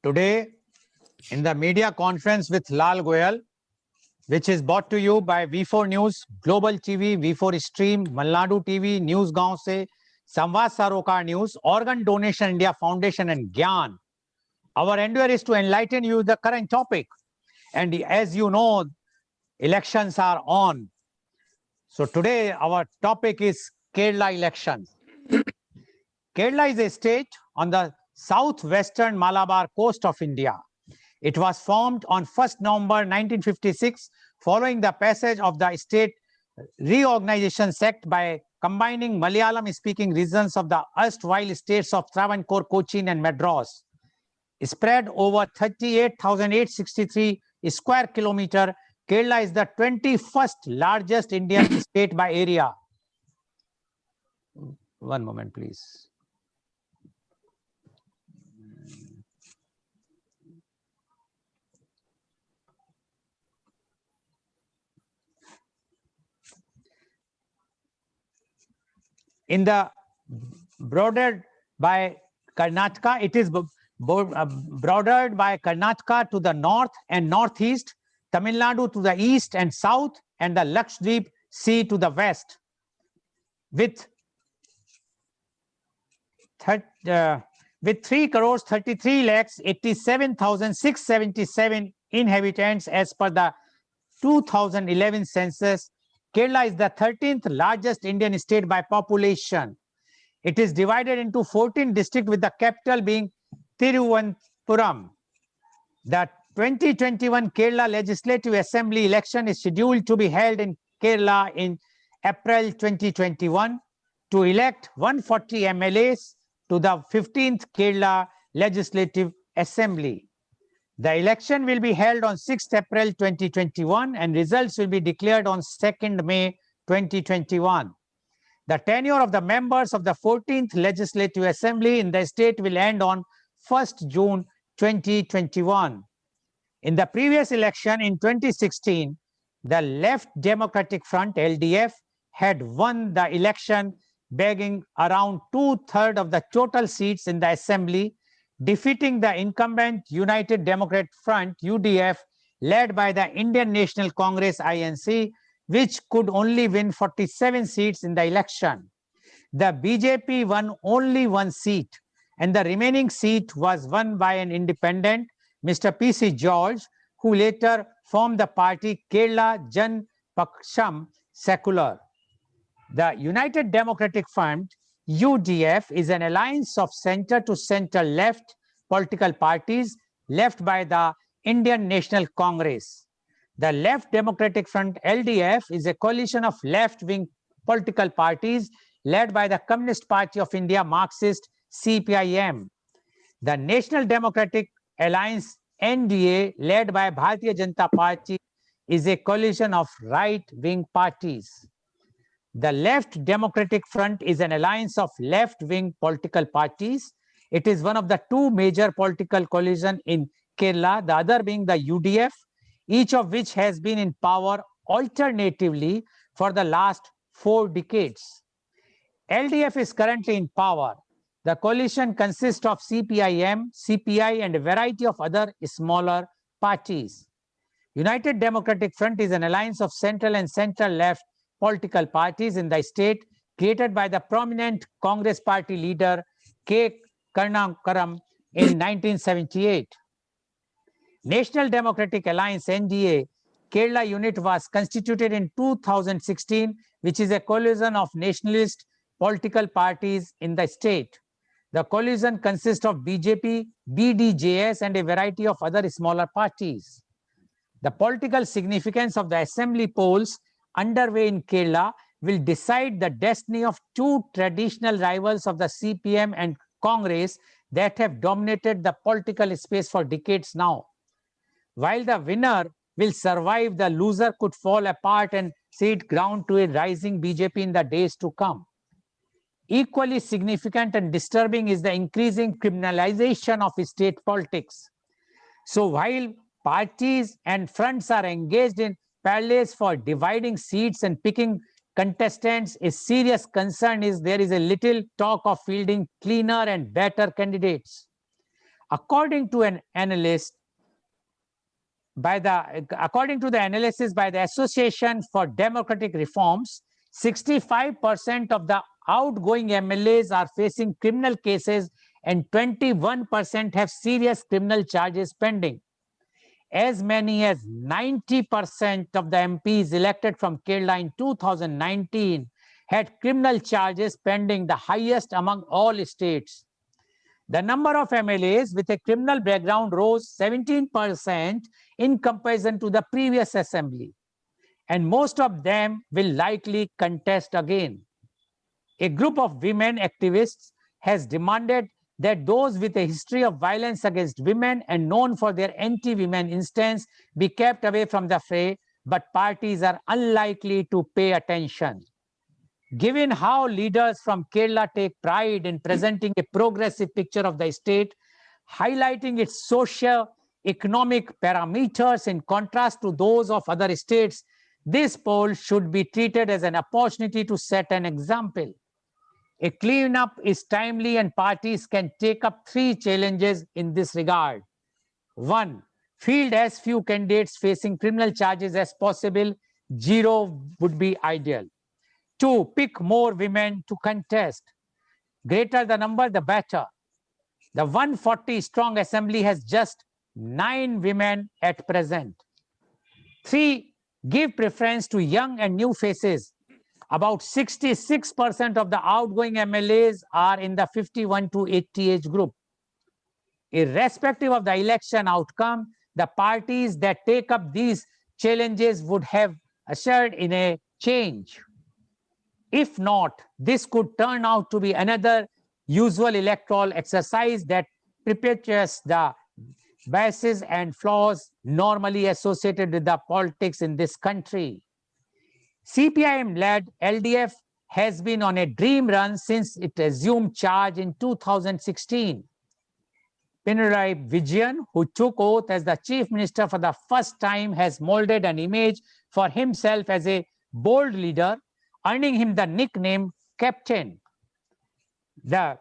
Today, in the media conference with Lal Goel, which is brought to you by V4 News, Global TV, V4 Stream, Malnadu TV, News Gaon Se, Samvad Sarokar News, Organ Donation India Foundation and Gyan. Our endeavor is to enlighten you the current topic. And as you know, elections are on. So today our topic is Kerala elections. Kerala is a state on the southwestern Malabar coast of India. It was formed on 1st November 1956 following the passage of the State Reorganization Act by combining Malayalam-speaking regions of the erstwhile states of Travancore, Cochin and Madras. Spread over 38,863 square kilometer, Kerala is the 21st largest Indian state by area. One moment, please. In the bordered by Karnataka, it is bordered by Karnataka to the north and northeast, Tamil Nadu to the east and south, and the Lakshadweep Sea to the west. With 3 crores 33 lakhs 87,677 inhabitants as per the 2011 census, Kerala is the 13th largest Indian state by population. It is divided into 14 districts with the capital being Thiruvananthapuram. The 2021 Kerala Legislative Assembly election is scheduled to be held in Kerala in April 2021 to elect 140 MLAs to the 15th Kerala Legislative Assembly. The election will be held on 6th April 2021 and results will be declared on 2nd May 2021. The tenure of the members of the 14th Legislative Assembly in the state will end on 1st June 2021. In the previous election in 2016, the Left Democratic Front (LDF) had won the election, bagging around 2/3 of the total seats in the assembly, defeating the incumbent United Democrat Front (UDF) led by the Indian National Congress (INC), which could only win 47 seats in the election. The BJP won only 1 seat, and the remaining seat was won by an independent, Mr. P.C. George, who later formed the party Kerala Jan Paksham Secular. The United Democratic Front (UDF) is an alliance of center to center left political parties left by the Indian National Congress. The Left Democratic Front (LDF) is a coalition of left-wing political parties led by the Communist Party of India, Marxist CPIM. The National Democratic Alliance (NDA), led by Bharatiya Janata Party, is a coalition of right-wing parties. The Left Democratic Front is an alliance of left-wing political parties. It is one of the 2 major political coalitions in Kerala, the other being the UDF, each of which has been in power alternatively for the last 4 decades. LDF is currently in power. The coalition consists of CPIM, CPI, and a variety of other smaller parties. United Democratic Front is an alliance of central and center-left political parties in the state, created by the prominent Congress party leader K. Karnakaram in 1978. National Democratic Alliance (NDA) Kerala unit was constituted in 2016, which is a coalition of nationalist political parties in the state. The coalition consists of BJP, BDJS, and a variety of other smaller parties. The political significance of the assembly polls underway in Kerala will decide the destiny of two traditional rivals of the CPM and Congress that have dominated the political space for decades now. While the winner will survive, the loser could fall apart and cede ground to a rising BJP in the days to come. Equally significant and disturbing is the increasing criminalization of state politics. So while parties and fronts are engaged in parleys for dividing seats and picking contestants, a serious concern is there is a little talk of fielding cleaner and better candidates. According to the analysis by the Association for Democratic Reforms, 65% of the outgoing MLAs are facing criminal cases and 21% have serious criminal charges pending. As many as 90% of the MPs elected from Kerala in 2019 had criminal charges pending, the highest among all states. The number of MLAs with a criminal background rose 17% in comparison to the previous assembly, and most of them will likely contest again. A group of women activists has demanded that those with a history of violence against women and known for their anti-women instance be kept away from the fray, but parties are unlikely to pay attention. Given how leaders from Kerala take pride in presenting a progressive picture of the state, highlighting its socio-economic parameters in contrast to those of other states, this poll should be treated as an opportunity to set an example. A cleanup is timely and parties can take up three challenges in this regard. 1. Field as few candidates facing criminal charges as possible. 0 would be ideal. 2. Pick more women to contest. Greater the number, the better. The 140-strong assembly has just 9 women at present. 3. Give preference to young and new faces. About 66% of the outgoing MLAs are in the 51 to 80 age group. Irrespective of the election outcome, the parties that take up these challenges would have ushered in a change. If not, this could turn out to be another usual electoral exercise that perpetuates the biases and flaws normally associated with the politics in this country. CPIM-led LDF has been on a dream run since it assumed charge in 2016. Pinarayi Vijayan, who took oath as the chief minister for the first time, has molded an image for himself as a bold leader, earning him the nickname Captain. The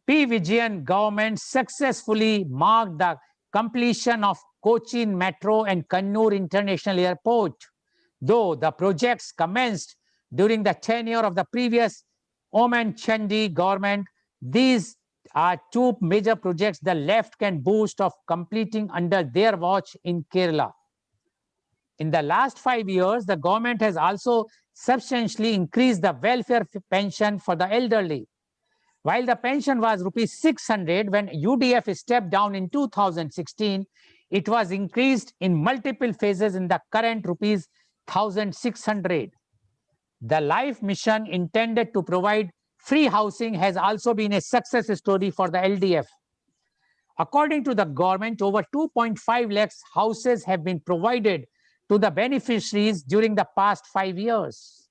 P. Vijayan government successfully marked the completion of Cochin Metro and Kannur International Airport. Though the projects commenced during the tenure of the previous Oman Chandi government, these are two major projects the left can boast of completing under their watch in Kerala. In the last 5 years, the government has also substantially increased the welfare pension for the elderly. While the pension was rupees 600 when UDF stepped down in 2016, it was increased in multiple phases in the current rupees 1,600. The Life Mission intended to provide free housing has also been a success story for the LDF. According to the government, over 2.5 lakhs houses have been provided to the beneficiaries during the past 5 years.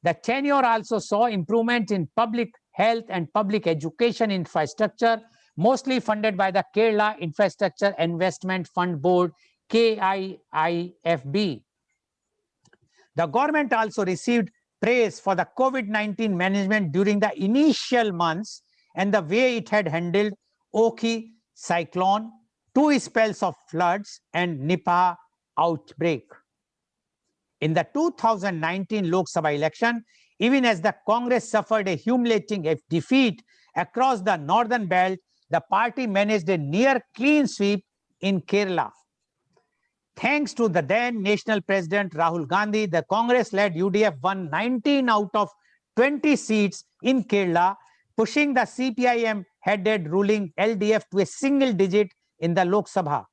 The tenure also saw improvement in public health and public education infrastructure, mostly funded by the Kerala Infrastructure Investment Fund Board, KIIFB. The government also received praise for the COVID-19 management during the initial months and the way it had handled Oki cyclone, 2 spells of floods, and Nipah outbreak. In the 2019 Lok Sabha election, even as the Congress suffered a humiliating defeat across the northern belt, the party managed a near clean sweep in Kerala. Thanks to the then national president Rahul Gandhi, the Congress-led UDF won 19 out of 20 seats in Kerala, pushing the CPIM-headed ruling LDF to a single digit in the Lok Sabha.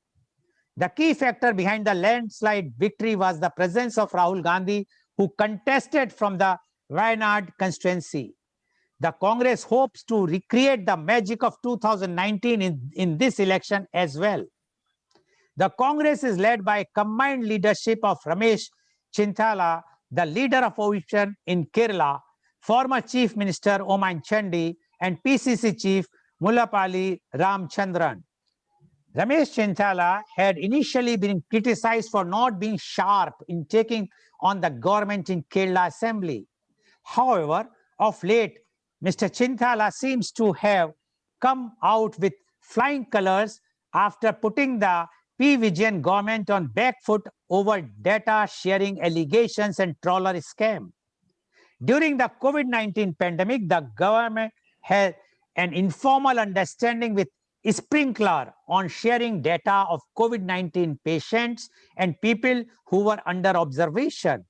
The key factor behind the landslide victory was the presence of Rahul Gandhi, who contested from the Wayanad constituency. The Congress hopes to recreate the magic of 2019 in this election as well. The Congress is led by a combined leadership of Ramesh Chintala, the leader of opposition in Kerala, former Chief Minister Oman Chandi, and PCC Chief Mullapalli Ramchandran. Ramesh Chintala had initially been criticized for not being sharp in taking on the government in Kerala Assembly. However, of late, Mr. Chintala seems to have come out with flying colors after putting the P. Vijayan government on back foot over data sharing allegations and trawler scam. During the COVID-19 pandemic, the government had an informal understanding with Sprinkler on sharing data of COVID-19 patients and people who were under observation.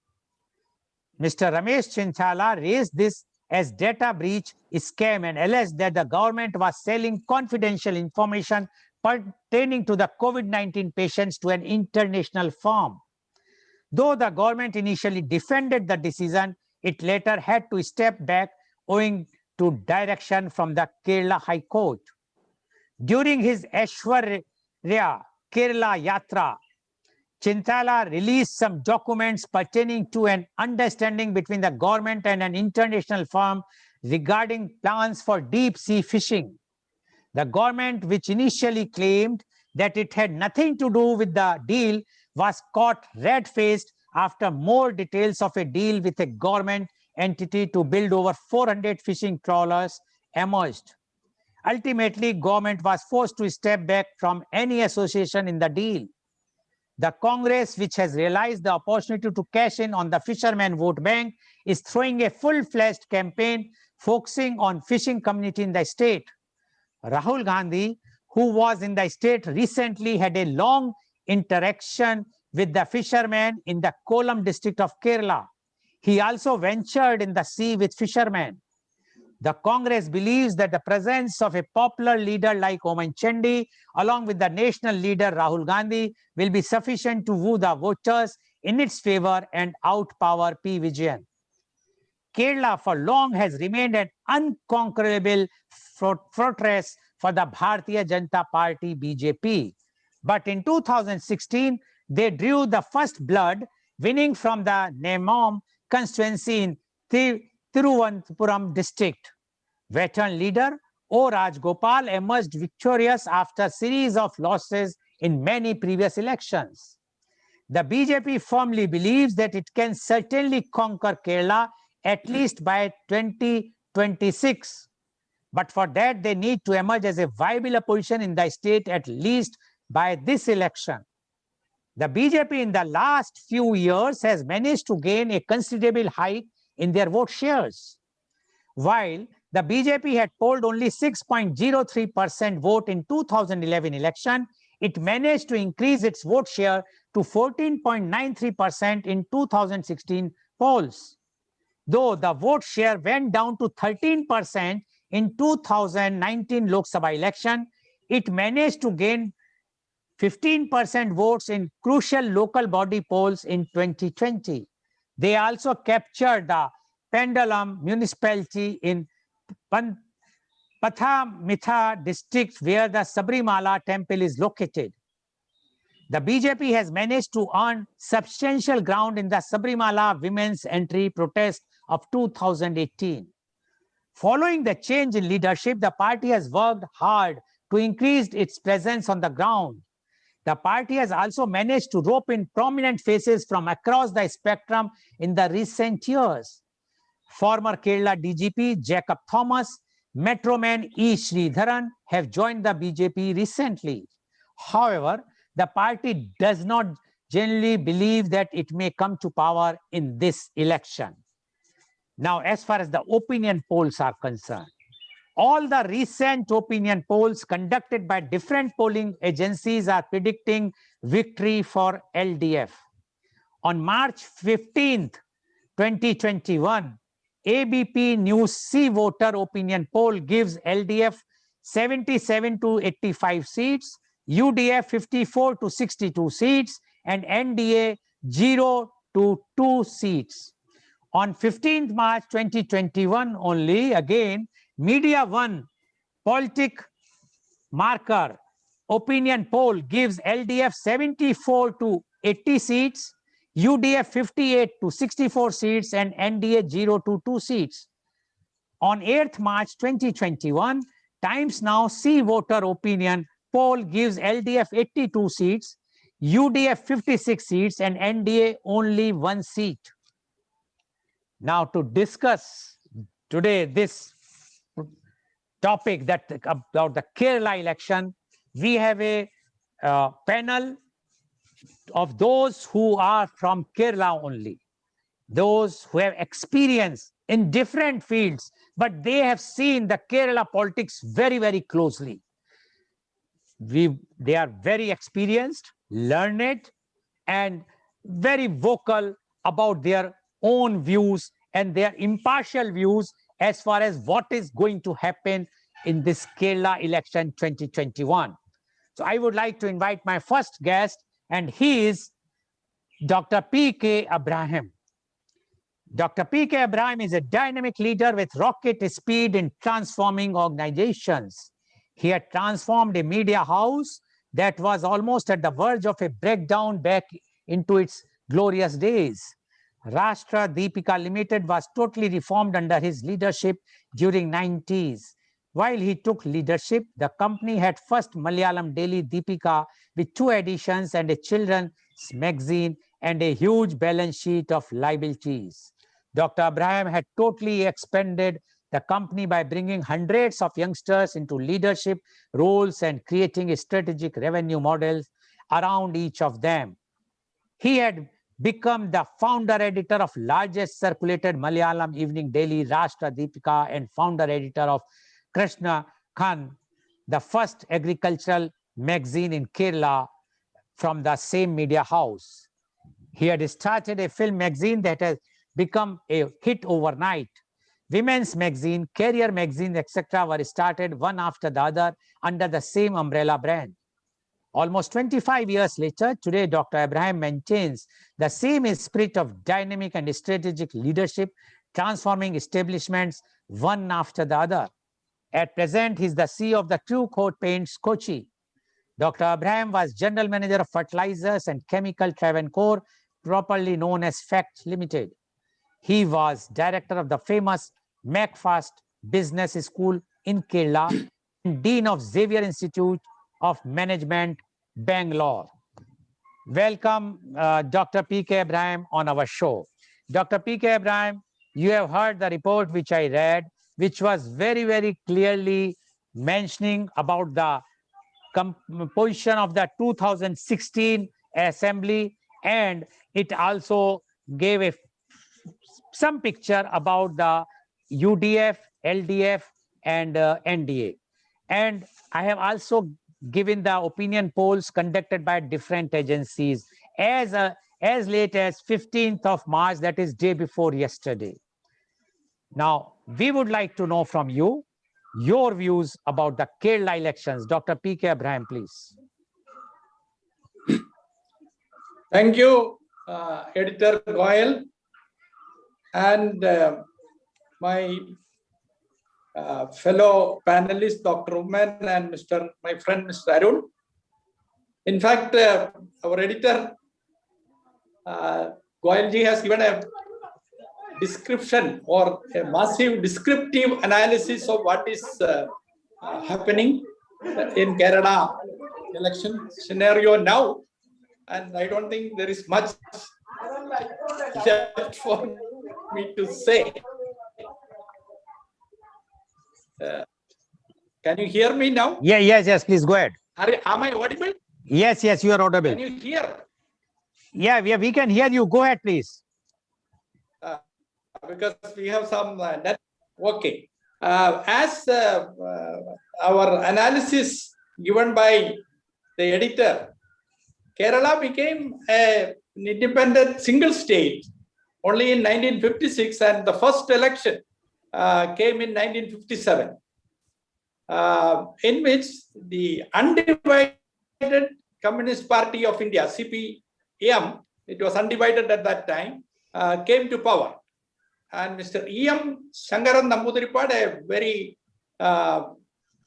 Mr. Ramesh Chintala raised this as data breach scam and alleged that the government was selling confidential information pertaining to the COVID-19 patients to an international firm. Though the government initially defended the decision, it later had to step back owing to direction from the Kerala High Court. During his Aishwarya Kerala Yatra, Chintala released some documents pertaining to an understanding between the government and an international firm regarding plans for deep-sea fishing. The government, which initially claimed that it had nothing to do with the deal, was caught red-faced after more details of a deal with a government entity to build over 400 fishing trawlers emerged. Ultimately, government was forced to step back from any association in the deal. The Congress, which has realized the opportunity to cash in on the fishermen vote bank, is throwing a full-fledged campaign focusing on fishing community in the state. Rahul Gandhi, who was in the state recently, had a long interaction with the fishermen in the Kollam district of Kerala. He also ventured in the sea with fishermen. The Congress believes that the presence of a popular leader like Oman Chandi, along with the national leader Rahul Gandhi, will be sufficient to woo the voters in its favor and outpower P. Vijayan. Kerala for long has remained an unconquerable fortress for the Bharatiya Janata Party BJP. But in 2016, they drew the first blood, winning from the Nemom constituency in Thiruvananthapuram district. Veteran leader O. Rajgopal emerged victorious after a series of losses in many previous elections. The BJP firmly believes that it can certainly conquer Kerala at least by 2026. But for that, they need to emerge as a viable opposition in the state at least by this election. The BJP in the last few years has managed to gain a considerable hike in their vote shares. While the BJP had polled only 6.03% vote in 2011 election, it managed to increase its vote share to 14.93% in 2016 polls. Though the vote share went down to 13% in 2019 Lok Sabha election, it managed to gain 15% votes in crucial local body polls in 2020. They also captured the Pendalam municipality in Pathamitha district where the Sabrimala temple is located. The BJP has managed to earn substantial ground in the Sabrimala women's entry protest of 2018. Following the change in leadership, the party has worked hard to increase its presence on the ground. The party has also managed to rope in prominent faces from across the spectrum in the recent years. Former Kerala DGP Jacob Thomas, Metroman E. Sridharan have joined the BJP recently. However, the party does not generally believe that it may come to power in this election. Now, as far as the opinion polls are concerned, all the recent opinion polls conducted by different polling agencies are predicting victory for LDF. On March 15th, 2021, ABP News C voter opinion poll gives LDF 77 to 85 seats, UDF 54 to 62 seats, and NDA 0 to 2 seats. On 15th March 2021 only, again, Media One Politic Marker opinion poll gives LDF 74 to 80 seats, UDF 58 to 64 seats, and NDA 0 to 2 seats. On 8th March 2021, Times Now C voter opinion poll gives LDF 82 seats, UDF 56 seats, and NDA only 1 seat. Now, to discuss today this topic that about the Kerala election, we have a panel of those who are from Kerala only, those who have experience in different fields, but they have seen the Kerala politics very, very closely. They are very experienced, learned, and very vocal about their own views and their impartial views as far as what is going to happen in this Kerala election 2021. So I would like to invite my first guest, and he is Dr. P.K. Abraham. Dr. P.K. Abraham is a dynamic leader with rocket speed in transforming organizations. He had transformed a media house that was almost at the verge of a breakdown back into its glorious days. Rashtra Deepika Limited was totally reformed under his leadership during 90s. While he took leadership, the company had first Malayalam daily Deepika with 2 editions and a children's magazine and a huge balance sheet of liabilities. Dr. Abraham had totally expanded the company by bringing hundreds of youngsters into leadership roles and creating strategic revenue models around each of them. He had become the founder editor of largest circulated Malayalam evening daily Rashtra Deepika and founder editor of Krishna Khan, the first agricultural magazine in Kerala from the same media house. He had started a film magazine that has become a hit overnight. Women's magazine, career magazine, etc. were started one after the other under the same umbrella brand. Almost 25 years later, today Dr. Abraham maintains the same spirit of dynamic and strategic leadership, transforming establishments one after the other. At present, he is the CEO of the True Coat Paints, Kochi. Dr. Abraham was General Manager of Fertilizers and Chemical Travancore, properly known as FACT Limited. He was Director of the famous MacFast Business School in Kerala and Dean of Xavier Institute of Management, Bangalore. Welcome, Dr. P.K. Abraham on our show. Dr. P.K. Abraham, you have heard the report which I read, which was very, very clearly mentioning about the composition of the 2016 assembly, and it also gave some picture about the UDF, LDF, and NDA. And I have also given the opinion polls conducted by different agencies as late as 15th of March, that is day before yesterday. Now, we would like to know from you your views about the Kerala elections. Dr. P.K. Abraham, please. Thank you, Editor Goel, and my fellow panelists, Dr. Uman and my friend, Mr. Arun. In fact, our editor, Goelji, has given a description or a massive descriptive analysis of what is happening in Kerala election scenario now. And I don't think there is much left for me to say. Can you hear me now? Yeah, yes, please go ahead. Am I audible? Yes, you are audible. Can you hear? Yeah, we can hear you. Go ahead, please. Because we have some net. Okay. As our analysis given by the editor, Kerala became an independent single state only in 1956, and the first election came in 1957, in which the undivided Communist Party of India, CPM, it was undivided at that time, came to power. And Mr. E.M. Shankaran Namboodiripad, a very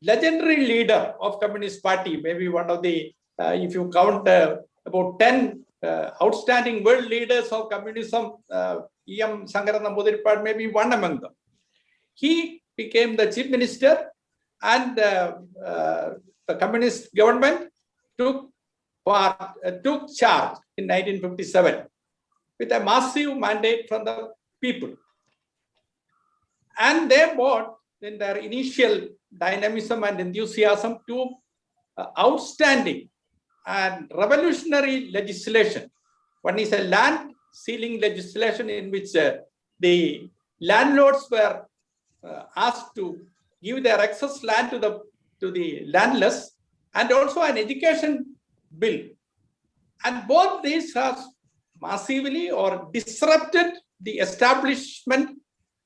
legendary leader of Communist Party, maybe one of the, if you count about 10 outstanding world leaders of communism, E.M. Shankaran Namboodiripad may be one among them. He became the chief minister, and the communist government took charge in 1957 with a massive mandate from the people. And they brought in their initial dynamism and enthusiasm to outstanding and revolutionary legislation. One is a land ceiling legislation in which the landlords were asked to give their excess land to the landless, and also an education bill. And both these have massively or disrupted the establishment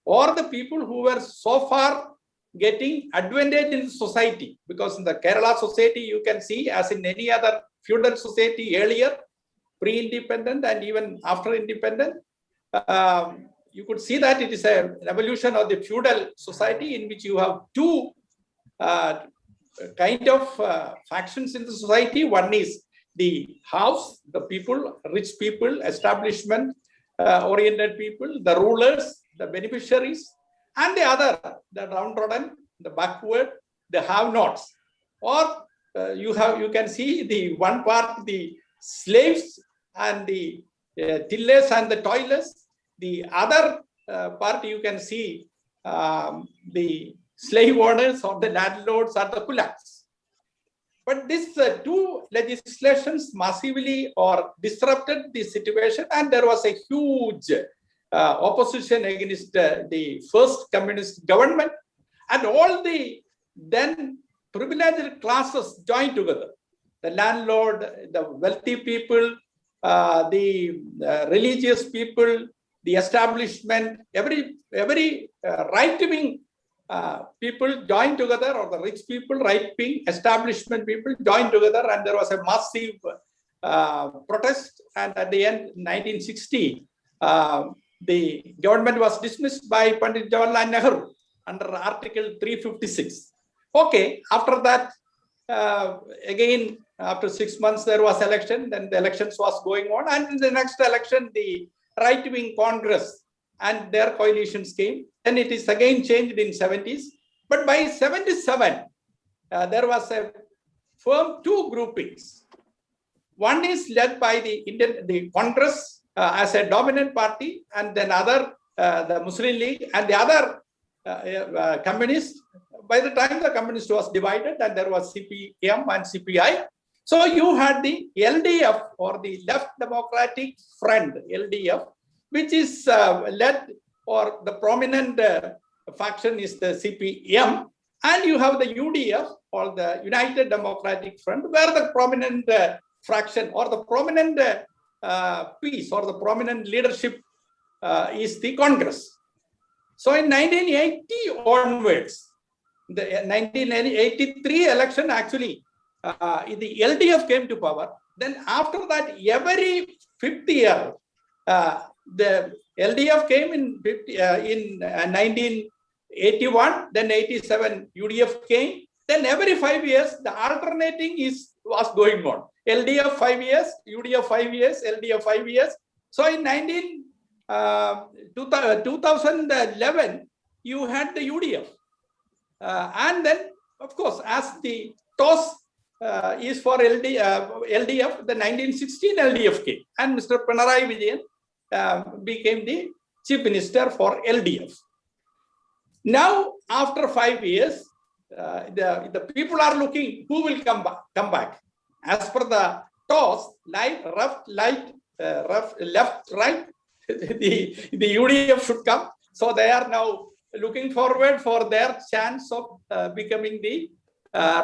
or the people who were so far getting advantage in society. Because in the Kerala society, you can see, as in any other feudal society earlier, pre-independent and even after independent, you could see that it is a revolution of the feudal society in which you have two kind of factions in the society. One is the house, the people, rich people, establishment oriented people, the rulers, the beneficiaries, and the other, the downtrodden, the backward, the have-nots. Or you can see the one part, the slaves and the tillers and the toilers. The other part, you can see the slave owners or the landlords or the kulaks. But these two legislations massively or disrupted the situation, and there was a huge opposition against the first communist government, and all the then privileged classes joined together. The landlord, the wealthy people, the religious people, the establishment, every right-wing people joined together, or the rich people, right-wing establishment people joined together, and there was a massive protest. And at the end, 1960, the government was dismissed by Pandit Jawaharlal Nehru under Article 356. Okay, after that, again, after 6 months, there was election, then the elections was going on, and in the next election, the right-wing Congress and their coalitions came. Then it is again changed in 70s. But by 77, there was a firm two groupings. One is led by the Congress as a dominant party, and then other, the Muslim League, and the other communist. By the time the communist was divided, and there was CPM and CPI. So you had the LDF, or the Left Democratic Front, LDF, which is led, or the prominent faction is the CPM, and you have the UDF, or the United Democratic Front, where the prominent fraction or the prominent piece or the prominent leadership is the Congress. So in 1980 onwards, the 1983 election, actually, the LDF came to power. Then after that, every 5th year, the LDF came in 1981, then 87 UDF came. Then every 5 years, the alternating was going on. LDF 5 years, UDF 5 years, LDF 5 years. So in 2011, you had the UDF. And then, of course, as the toss is for LDF, the 1916 LDF came, and Mr. Pinarayi Vijayan became the chief minister for LDF. Now, after 5 years, the people are looking who will come back. As per the toss, left, right, the UDF should come. So they are now looking forward for their chance of becoming the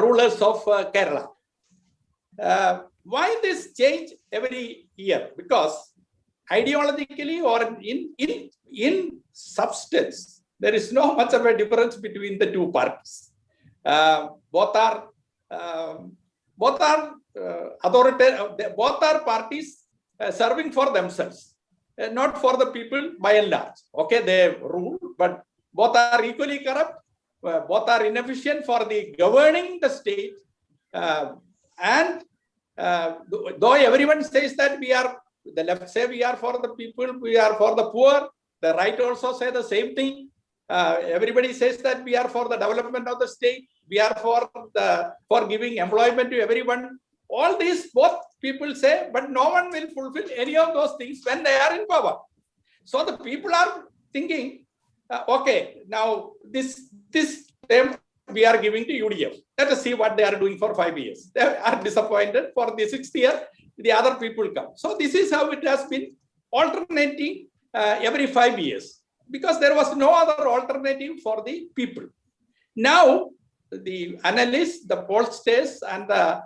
rulers of Kerala. Why this change every year? Because ideologically or in substance, there is no much of a difference between the two parties. Both are authoritarian. Both are parties serving for themselves, not for the people by and large. Okay, they rule, but both are equally corrupt. Both are inefficient for the governing the state. And though everyone says that the left say we are for the people, we are for the poor. The right also say the same thing. Everybody says that we are for the development of the state. We are for giving employment to everyone. All these both people say, but no one will fulfill any of those things when they are in power. So the people are thinking, okay, now this time we are giving to UDF. Let us see what they are doing for 5 years. They are disappointed. For the 6th year, the other people come. So this is how it has been alternating every 5 years, because there was no other alternative for the people. Now, the analysts, the pollsters, and the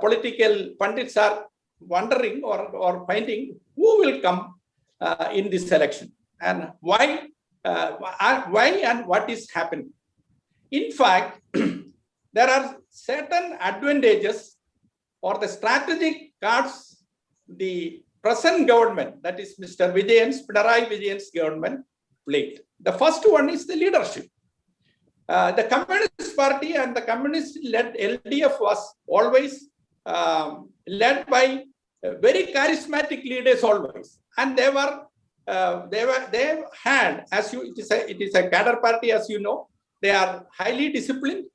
political pundits are wondering or finding who will come in this election and why and what is happening. In fact, there are certain advantages or the strategic cards the present government, that is Mr. Pinarayi Vijayan's government, played. The first one is the leadership. The Communist Party and the communist-led LDF was always led by very charismatic leaders always, and they had, as you, it is a cadre party, as you know. They are highly disciplined.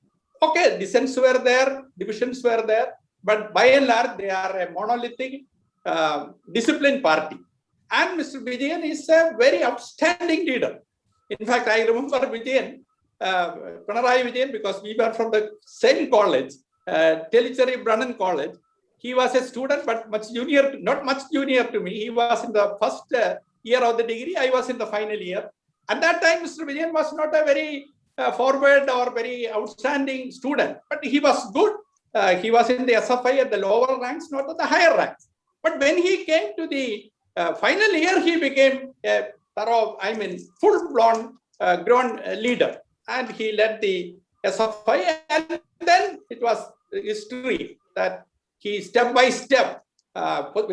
Okay, dissents were there, divisions were there, but by and large, they are a monolithic, disciplined party. And Mr. Vijayan is a very outstanding leader. In fact, I remember Vijayan, Pinarayi Vijayan, because we were from the same college, Telicheri Brannan College. He was a student, but not much junior to me. He was in the first year of the degree. I was in the final year. At that time, Mr. Vijayan was not a very forward or very outstanding student, but he was good. He was in the SFI at the lower ranks, not at the higher ranks. But when he came to the final year, he became a thorough, full-blown grown leader. And he led the SFI, and then it was history that he step by step,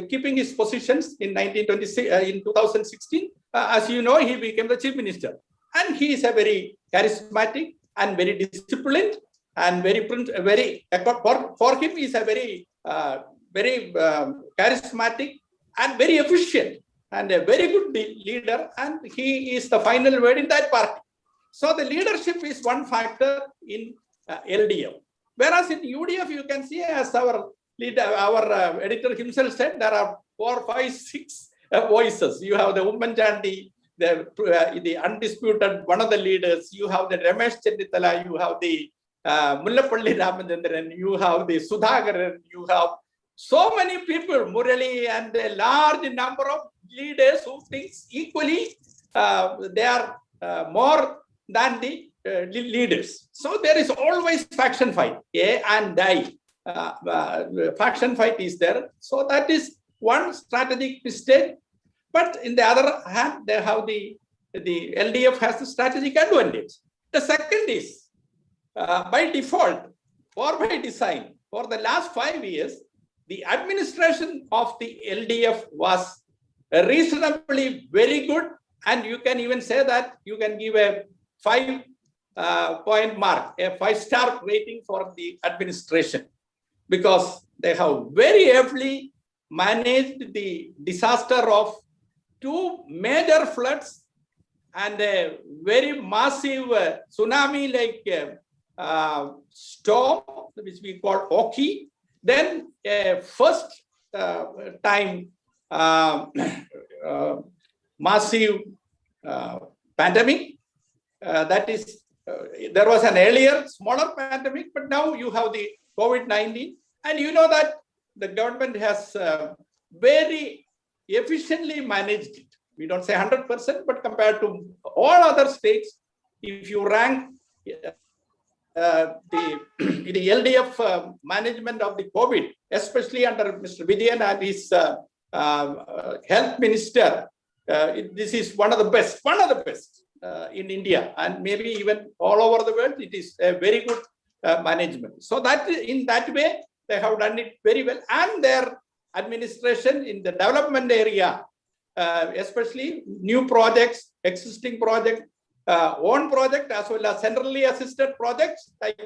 keeping his positions in 2016, as you know, he became the chief minister. And he is a very charismatic and very disciplined and very for him is a very charismatic and very efficient and a very good leader, and he is the final word in that party. So the leadership is one factor in LDF. Whereas in UDF, you can see, as our leader, our editor himself said, there are 4, 5, 6 voices. You have the Woman Chandi, the undisputed one of the leaders. You have the Ramesh Chanditala. You have the Mullapalli Ramachandran. You have the Sudhakaran. You have so many people, Murali, and a large number of leaders who think equally they are more than the leaders. So there is always faction fight, A and I. Faction fight is there. So that is one strategic mistake. But in the other hand, they have the LDF has the strategic advantage. The second is by default or by design, for the last 5 years, the administration of the LDF was reasonably very good, and you can even say that you can give a 5-point mark, a 5-star rating for the administration, because they have very ably managed the disaster of 2 major floods and a very massive tsunami-like storm, which we call Oki. Then first time massive pandemic, that is there was an earlier smaller pandemic, but now you have the COVID-19, and you know that the government has very efficiently managed it. We don't say 100%, but compared to all other states, if you rank the LDF management of the COVID, especially under Mr. Vijayan and his health minister, this is one of the best in India, and maybe even all over the world. It is a very good management. So that in that way, they have done it very well, and their administration in the development area, especially new projects, existing project, own project, as well as centrally assisted projects, like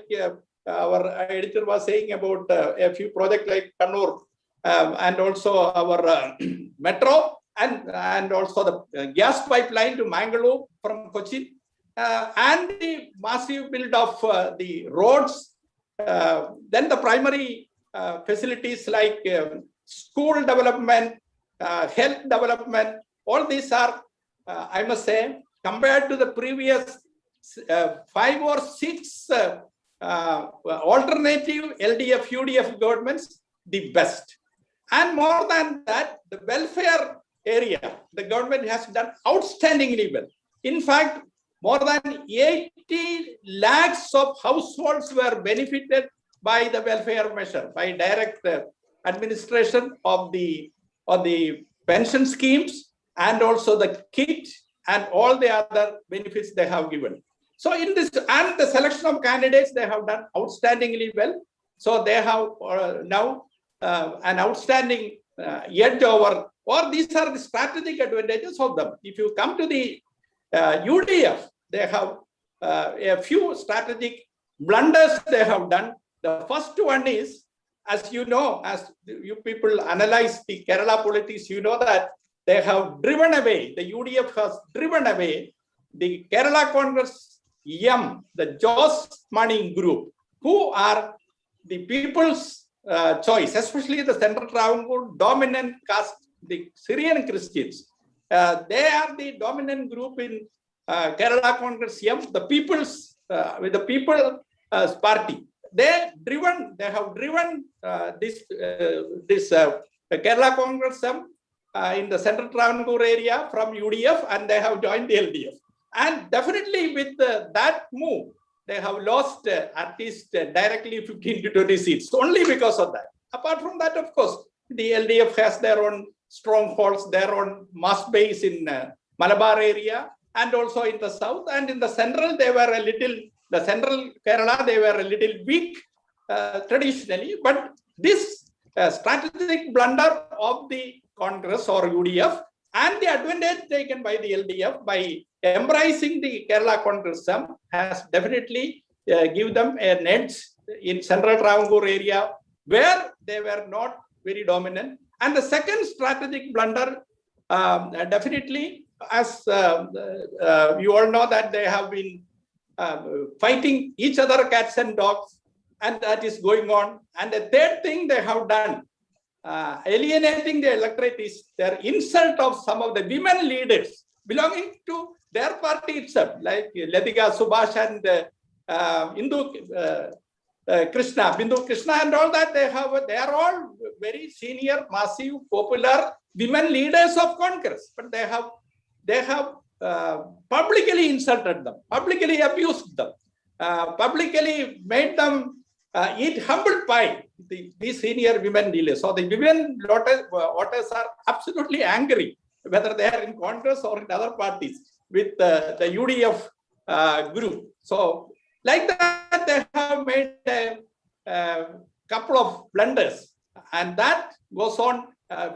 our editor was saying about a few projects like Kannur, and also our metro, and also the gas pipeline to Mangalore from Kochi, and the massive build of the roads, then the primary facilities like school development, health development. All these are, I must say, compared to the previous 5 or 6 alternative LDF, UDF governments, the best. And more than that, the welfare area, the government has done outstandingly well. In fact, more than 80 lakhs of households were benefited by the welfare measure, by direct administration of the pension schemes, and also the kit and all the other benefits they have given. So in this, and the selection of candidates, they have done outstandingly well. So they have now an outstanding edge over, or these are the strategic advantages of them. If you come to the UDF, they have a few strategic blunders they have done. The first one is, as you know, as you people analyze the Kerala politics, you know that they have driven away, the UDF has driven away the Kerala Congress the Joss Manning group, who are the people's choice, especially the Central Travancore dominant caste, the Syrian Christians. They are the dominant group in Kerala Congress, the people's, with the People's Party. They have driven this Kerala Congress in the Central Travancore area from UDF, and they have joined the LDF. And definitely with that move, they have lost at least directly 15 to 20 seats, only because of that. Apart from that, of course, the LDF has their own strongholds, their own mass base in Malabar area, and also in the south. And in the central, they were a little, the central Kerala, they were a little weak traditionally. But this strategic blunder of the Congress or UDF, and the advantage taken by the LDF by embracing the Kerala Congress has definitely given them an edge in Central Travancore area, where they were not very dominant. And the second strategic blunder, definitely, as you all know, that they have been fighting each other, cats and dogs, and that is going on. And the third thing they have done, alienating the electorate, is their insult of some of the women leaders belonging to their party itself, like Latika Subhash and Bindu Krishna and all that. They are all very senior, massive, popular women leaders of Congress, but they have publicly insulted them, publicly abused them, publicly made them eat humble pie, these senior women leaders. So the women voters are absolutely angry, whether they are in Congress or in other parties, with the UDF group. So like that, they have made a couple of blunders, and that goes on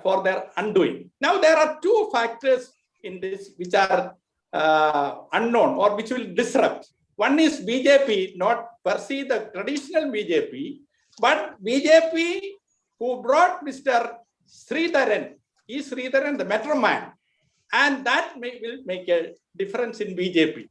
for their undoing. Now, there are two factors in this which are unknown or which will disrupt. One is BJP, not per se the traditional BJP, but BJP who brought Mr. Sridharan, the Metro Man, and that will make a difference in BJP.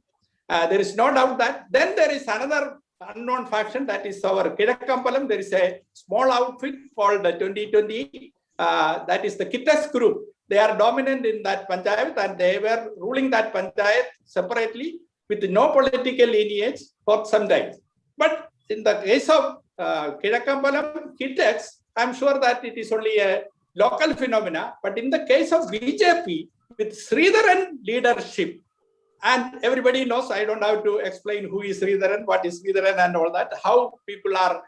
There is no doubt that. Then there is another unknown faction, that is our Kidakkampalam. There is a small outfit called 2020, that is the Kittas group. They are dominant in that panchayat, and they were ruling that panchayat separately. with no political lineage for some time. But in the case of Kizhakkambalam Kitex, I'm sure that it is only a local phenomena. But in the case of BJP, with Sridharan leadership, and everybody knows, I don't have to explain who is Sridharan, what is Sridharan and all that, how people are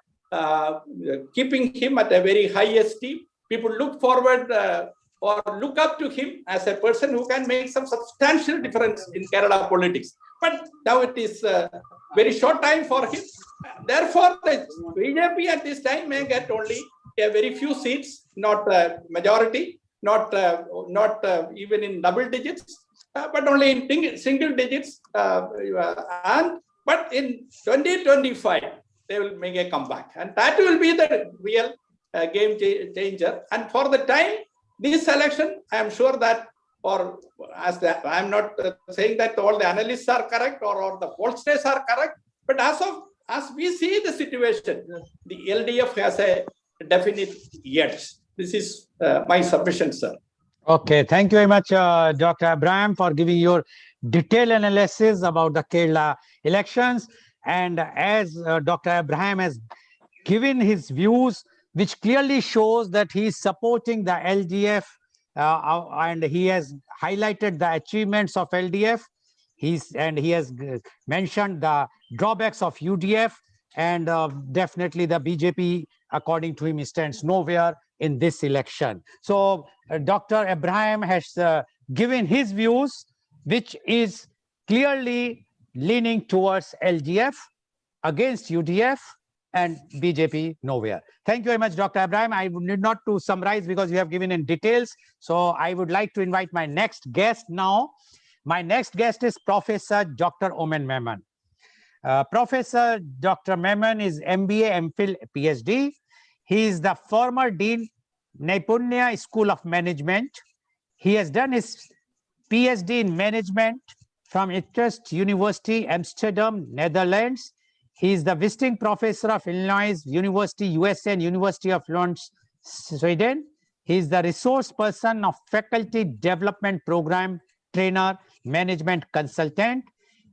keeping him at a very high esteem. People look forward or look up to him as a person who can make some substantial difference in Kerala politics. But now it is very short time for him. Therefore, the BJP at this time may get only a very few seats, not majority, not even in double digits, but only in single digits. But in 2025, they will make a comeback, and that will be the real game changer. And for the time, this election, I am sure that, or I am not saying that all the analysts are correct or the pollsters are correct, but as we see the situation, the LDF has a definite edge. This is my submission, sir. Okay, thank you very much, Dr. Abraham, for giving your detailed analysis about the Kerala elections. And as Dr. Abraham has given his views, which clearly shows that he is supporting the LDF, and he has highlighted the achievements of LDF. He has mentioned the drawbacks of UDF, and definitely the BJP, according to him, stands nowhere in this election. So Dr. Abraham has given his views, which is clearly leaning towards LDF against UDF and BJP nowhere. Thank you very much, Dr. Abraham. I would need not to summarize because you have given in details. So I would like to invite my next guest now. My next guest is Professor Dr. Omen Memon. Professor Dr. Memon is MBA, MPhil, PhD. He is the former Dean, Naipunya School of Management. He has done his PhD in Management from Utrecht University, Amsterdam, Netherlands. He is the visiting professor of Illinois University, USA, and University of Lund, Sweden. He is the resource person of Faculty Development Program Trainer, Management Consultant.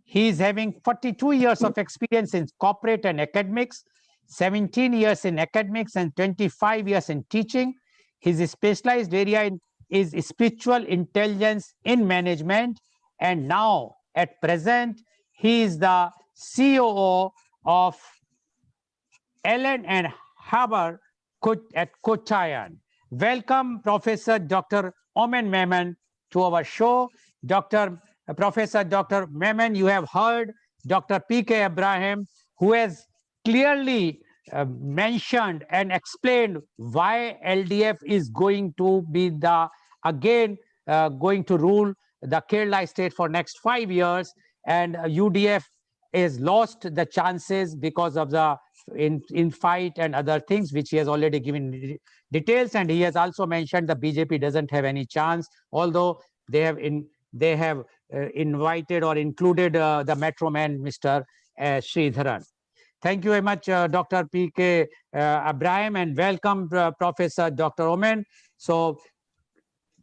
He is having 42 years of experience in corporate and academics, 17 years in academics, and 25 years in teaching. His specialized area is spiritual intelligence in management. And now, at present, he is the COO of Allen and Haber at Kottayan. Welcome, Professor Dr. Omen Memon, to our show. Professor Dr. Memon, you have heard Dr. P.K. Abraham, who has clearly mentioned and explained why LDF is going to be going to rule the Kerala state for next 5 years, and UDF is lost the chances because of the infight and other things, which he has already given details. And he has also mentioned the BJP doesn't have any chance, although they have invited or included the Metro Man, Mr. Sridharan. Thank you very much, Dr. P.K. Abraham, and welcome, Professor Dr. Omen. So,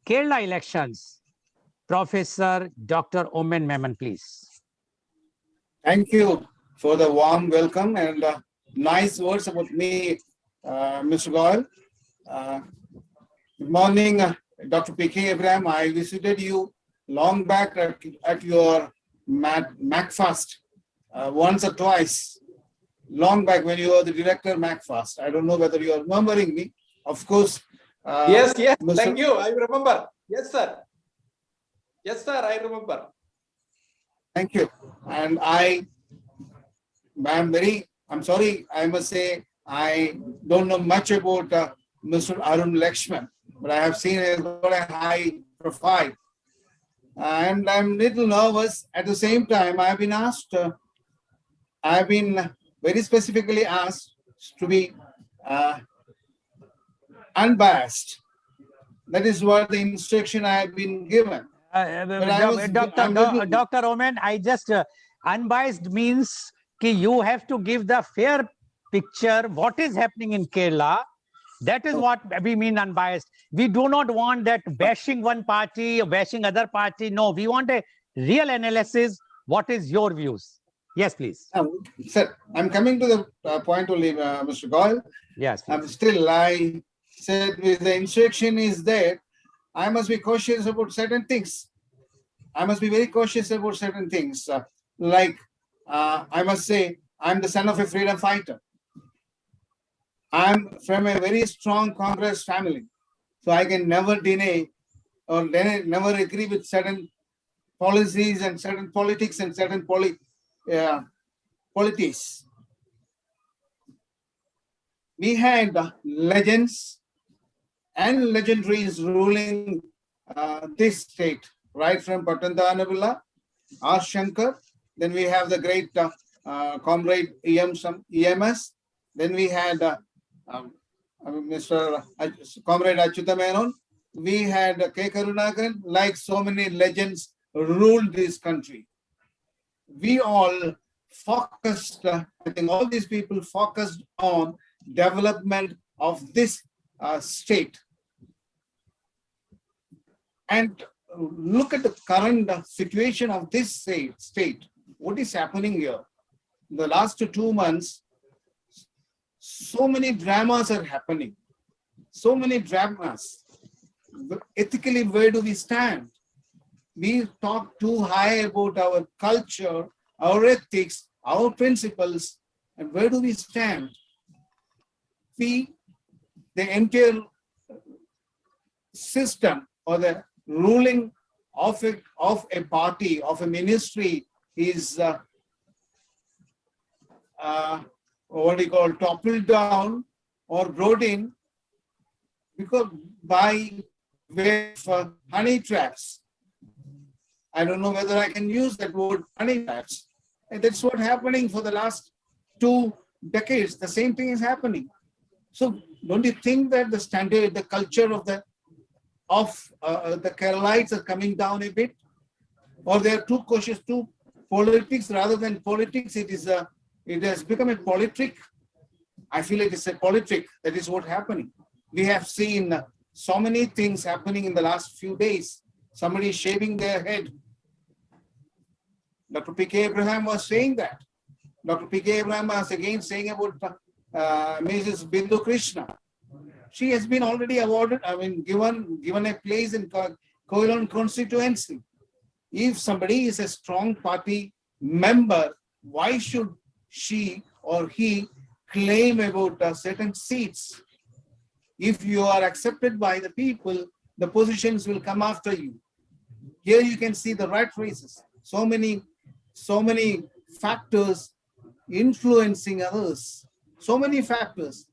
Kerala elections, Professor Dr. Omen Memon, please. Thank you for the warm welcome and nice words about me, Mr. Goel. Good morning, Dr. P.K. Abraham. I visited you long back at your MacFast, once or twice, long back when you were the director MacFast. I don't know whether you are remembering me. Of course. Yes, thank you. I remember. Yes, sir. Yes, sir, I remember. Thank you. And I'm sorry, I must say, I don't know much about Mr. Arun Lakshman, but I have seen he's got a high profile. And I'm a little nervous. At the same time, I've been very specifically asked to be unbiased. That is what the instruction I have been given. Dr. Omen, I just unbiased means you have to give the fair picture what is happening in Kerala. That is what we mean unbiased. We do not want that bashing one party or bashing other party. No, we want a real analysis What is your views? Yes, please. Sir, I'm coming to the point only, Mr. Goel. Yes, please. Still, I said with the instruction is there, I must be cautious about certain things. I must be very cautious about certain things. I must say, I'm the son of a freedom fighter. I'm from a very strong Congress family. So I can never deny or never agree with certain policies and certain politics and certain polities. We had legends and legendaries ruling this state, right from Patanda Anabilla, R. Shankar. Then we have the great comrade EMS. Then we had Mr. Comrade Achyuta Menon. We had K. Karunakaran, like so many legends ruled this country. We all focused, I think all these people focused on development of this state. And look at the current situation of this state. What is happening here? In the last 2 months, so many dramas are happening. So many dramas. Ethically, where do we stand? We talk too high about our culture, our ethics, our principles, and where do we stand? The entire system or the ruling of a party, of a ministry is what do you call, toppled down or brought in because by way of honey traps. I don't know whether I can use that word, honey traps. And that's what's happening for the last 2 decades. The same thing is happening. So don't you think that the standard, the culture of the Keralites are coming down a bit? Or they are too cautious to politics rather than politics? It has become a politic. I feel it is a politic. That is what's happening. We have seen so many things happening in the last few days. Somebody shaving their head. Dr. P.K. Abraham was saying that. Dr. P.K. Abraham was again saying about Mrs. Bindu Krishna. She has been already awarded, given a place in Goel constituency. If somebody is a strong party member, why should she or he claim about certain seats? If you are accepted by the people, the positions will come after you. Here you can see the rat races. So many factors influencing others. So many factors.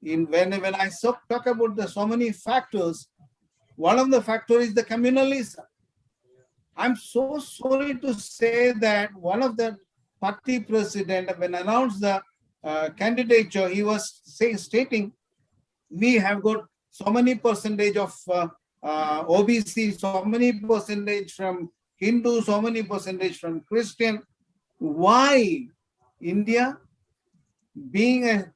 When I talk about the so many factors, one of the factors is the communalism. I'm so sorry to say that one of the party president, when announced the candidature, he was stating, we have got so many percentage of OBC, so many percentage from Hindu, so many percentage from Christian. Why India being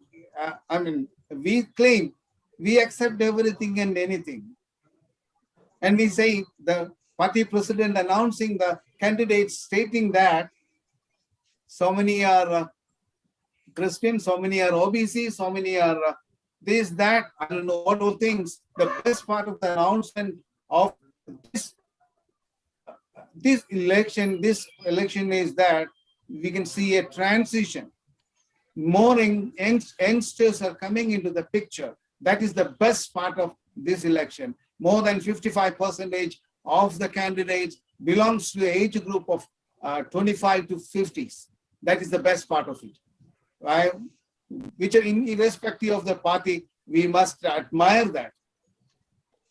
we claim we accept everything and anything. And we say the party president announcing the candidates stating that so many are Christian, so many are OBC, so many are this, that, I don't know what all things. The best part of the announcement of this election is that we can see a transition. More youngsters are coming into the picture. That is the best part of this election. More than 55% of the candidates belongs to the age group of 25 to 50s. That is the best part of it. Right? Which are irrespective of the party, we must admire that.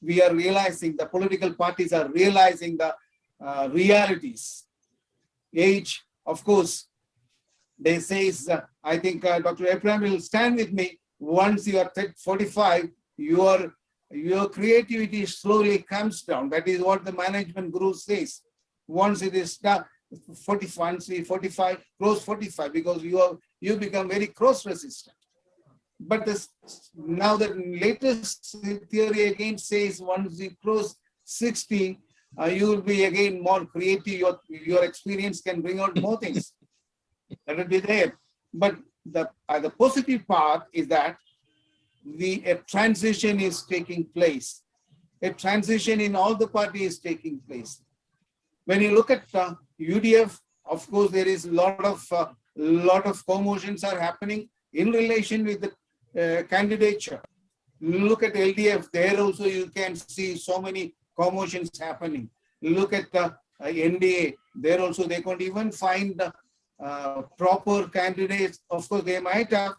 We are realizing, the political parties are realizing the realities. Age, of course, they say, I think Dr. Abraham will stand with me. Once you are 45, your creativity slowly comes down. That is what the management guru says. Once it is done, 45, cross 45, because you become very cross resistant. But now the latest theory again says once you cross 60, you will be again more creative. Your experience can bring out more things. That will be there. But the positive part is that a transition is taking place. A transition in all the parties is taking place. When you look at UDF, of course, there is a lot of commotions are happening in relation with the candidature. Look at LDF, there also you can see so many commotions happening. Look at NDA, there also they can't even find proper candidates. Of course, they might have,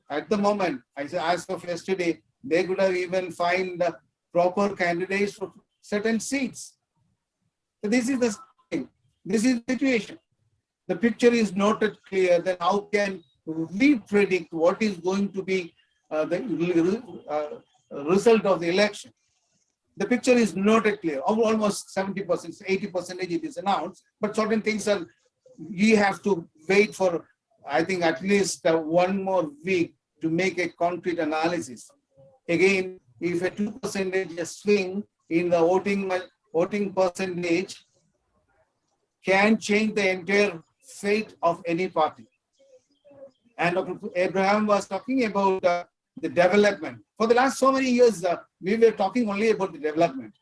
at the moment, as of yesterday, they could have even find proper candidates for certain seats. So this is the thing. This is the situation. The picture is not yet clear. Then how can we predict what is going to be the result of the election? The picture is not yet clear. Almost 70%, 80% it is announced, but certain things are, we have to wait for, I think, at least 1 more week to make a concrete analysis. Again, if a 2% swing in the voting percentage can change the entire fate of any party. And Dr. Abraham was talking about the development. For the last so many years, we were talking only about the development.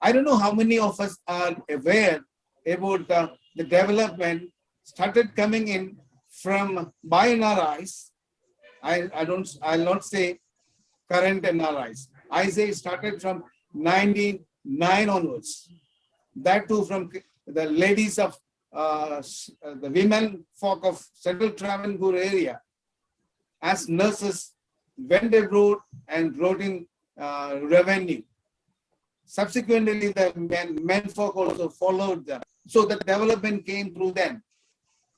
I don't know how many of us are aware about the development started coming in from by NRIs. I'll not say current NRIs. I say it started from 1999 onwards. That too from the ladies of the women folk of Central Travancore area as nurses went abroad and brought in revenue. Subsequently, the men folk also followed them. So the development came through them.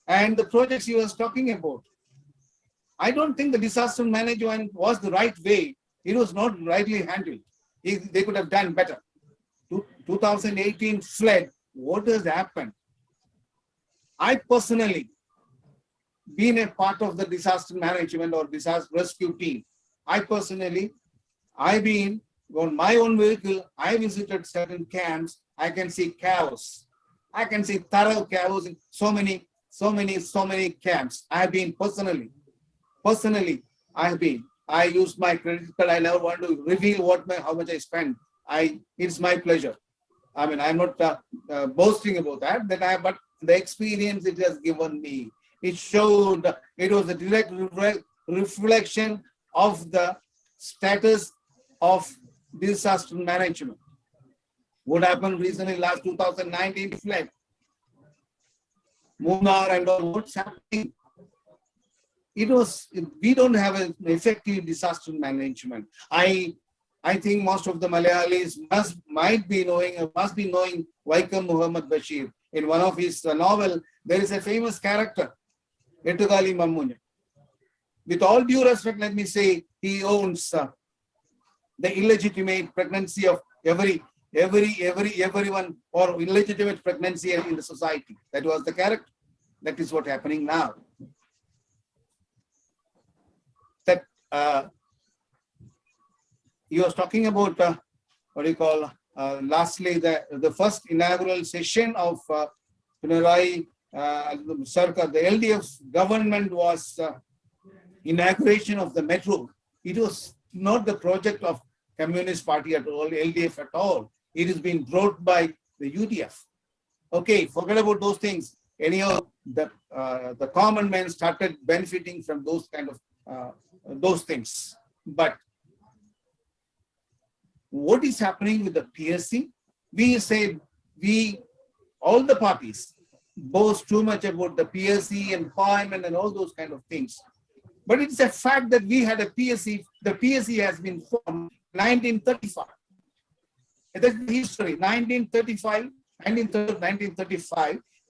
And the projects he was talking about, I don't think the disaster management was the right way. It was not rightly handled. They could have done better. 2018 flood, what has happened? I personally, been a part of the disaster management or disaster rescue team. I've been on my own vehicle, I visited certain camps, I can see chaos. I can see thorough chaos in so many camps. I've been personally, I use my credit card. I never want to reveal how much I spend. It's my pleasure. I mean, I'm not boasting about that, but the experience it has given me, it showed, it was a direct reflection of the status of disaster management. What happened recently, last 2019 flood, Munnar and all, what's happening? We don't have an effective disaster management. I think most of the Malayalis must be knowing Vaikam Muhammad Bashir. In one of his novel, there is a famous character, Ettugali Mammunya. With all due respect, let me say, he owns the illegitimate pregnancy of everyone, or illegitimate pregnancy in the society. That was the character. That is what's happening now. That he was talking about lastly the first inaugural session of Pinarayi Sarkar, the LDF government was inauguration of the metro. It was not the project of Communist Party at all, LDF at all. It has been brought by the UDF. Okay, forget about those things. Anyhow, the common man started benefiting from those kind of those things. But what is happening with the PSC? We say all the parties boast too much about the PSC and empowerment and all those kind of things. But it's a fact that we had a PSC. The PSC has been formed in 1935. That's the history. 1935,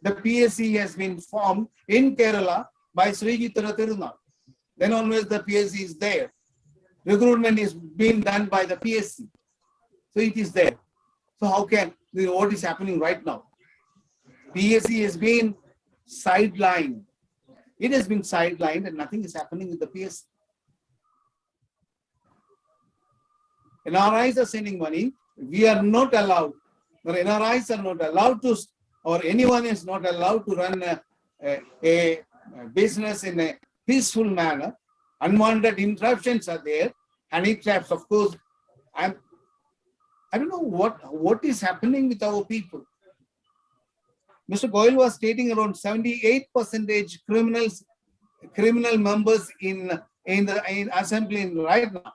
the PSC has been formed in Kerala by Sri Gitara Tirunal. Then onwards the PSC is there. Recruitment is being done by the PSC. So it is there. So how can, what is happening right now? PSC has been sidelined. It has been sidelined and nothing is happening with the PSC. NRIs are sending money. We are not allowed The NRIs are not allowed to, or anyone is not allowed to run a business in a peaceful manner. Unwanted interruptions are there. Honey traps, of course. I don't know what is happening with our people. Mr. Goel was stating around 78% criminal members in assembly right now.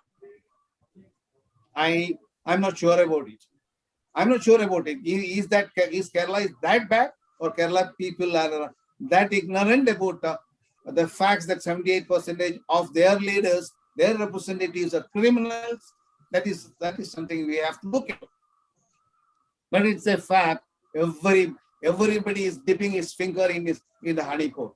I'm not sure about it. I'm not sure about it. Is Kerala is that bad, or Kerala people are that ignorant about the facts that 78% of their leaders, their representatives are criminals? That is something we have to look at. But it's a fact. Everybody is dipping his finger in the honey pot.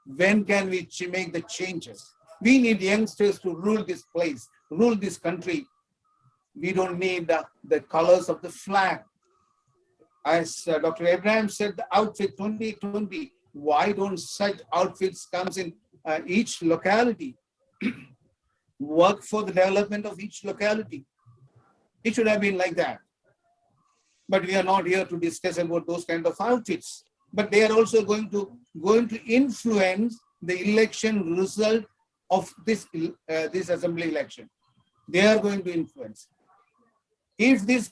When can we make the changes? We need youngsters to rule this place, rule this country. We don't need the colors of the flag. As Dr. Abraham said, the outfit 2020. Why don't such outfits comes in each locality? Work for the development of each locality. It should have been like that. But we are not here to discuss about those kind of outfits. But they are also going to influence the election result of this assembly election. They are going to influence. If this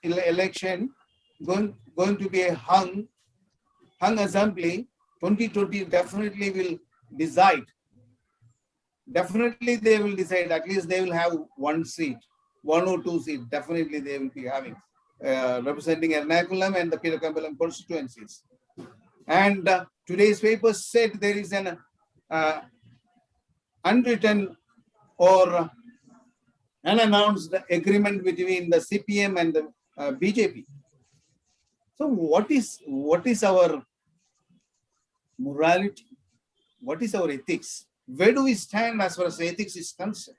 election going to be a hung assembly, 2020 definitely will decide. Definitely they will decide. At least they will have one or two seats. Definitely they will be having representing Ernakulam and the Kizhakkambalam constituencies. And today's paper said there is an unwritten or unannounced agreement between the CPM and the BJP. So what is our morality? What is our ethics? Where do we stand as far as ethics is concerned?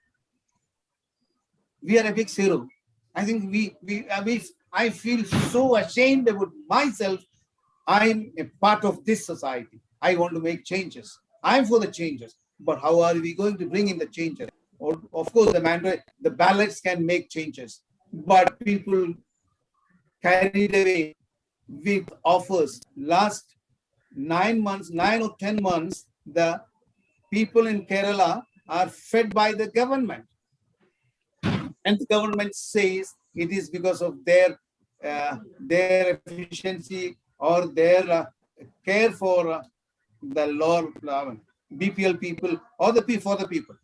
We are a big zero. I think I feel so ashamed about myself. I'm a part of this society. I want to make changes. I'm for the changes. But how are we going to bring in the changes? Of course, the ballots can make changes. But people carried away with offers. Last 9 or 10 months, the people in Kerala are fed by the government. And the government says it is because of their efficiency or their care for the lower BPL people or for the people.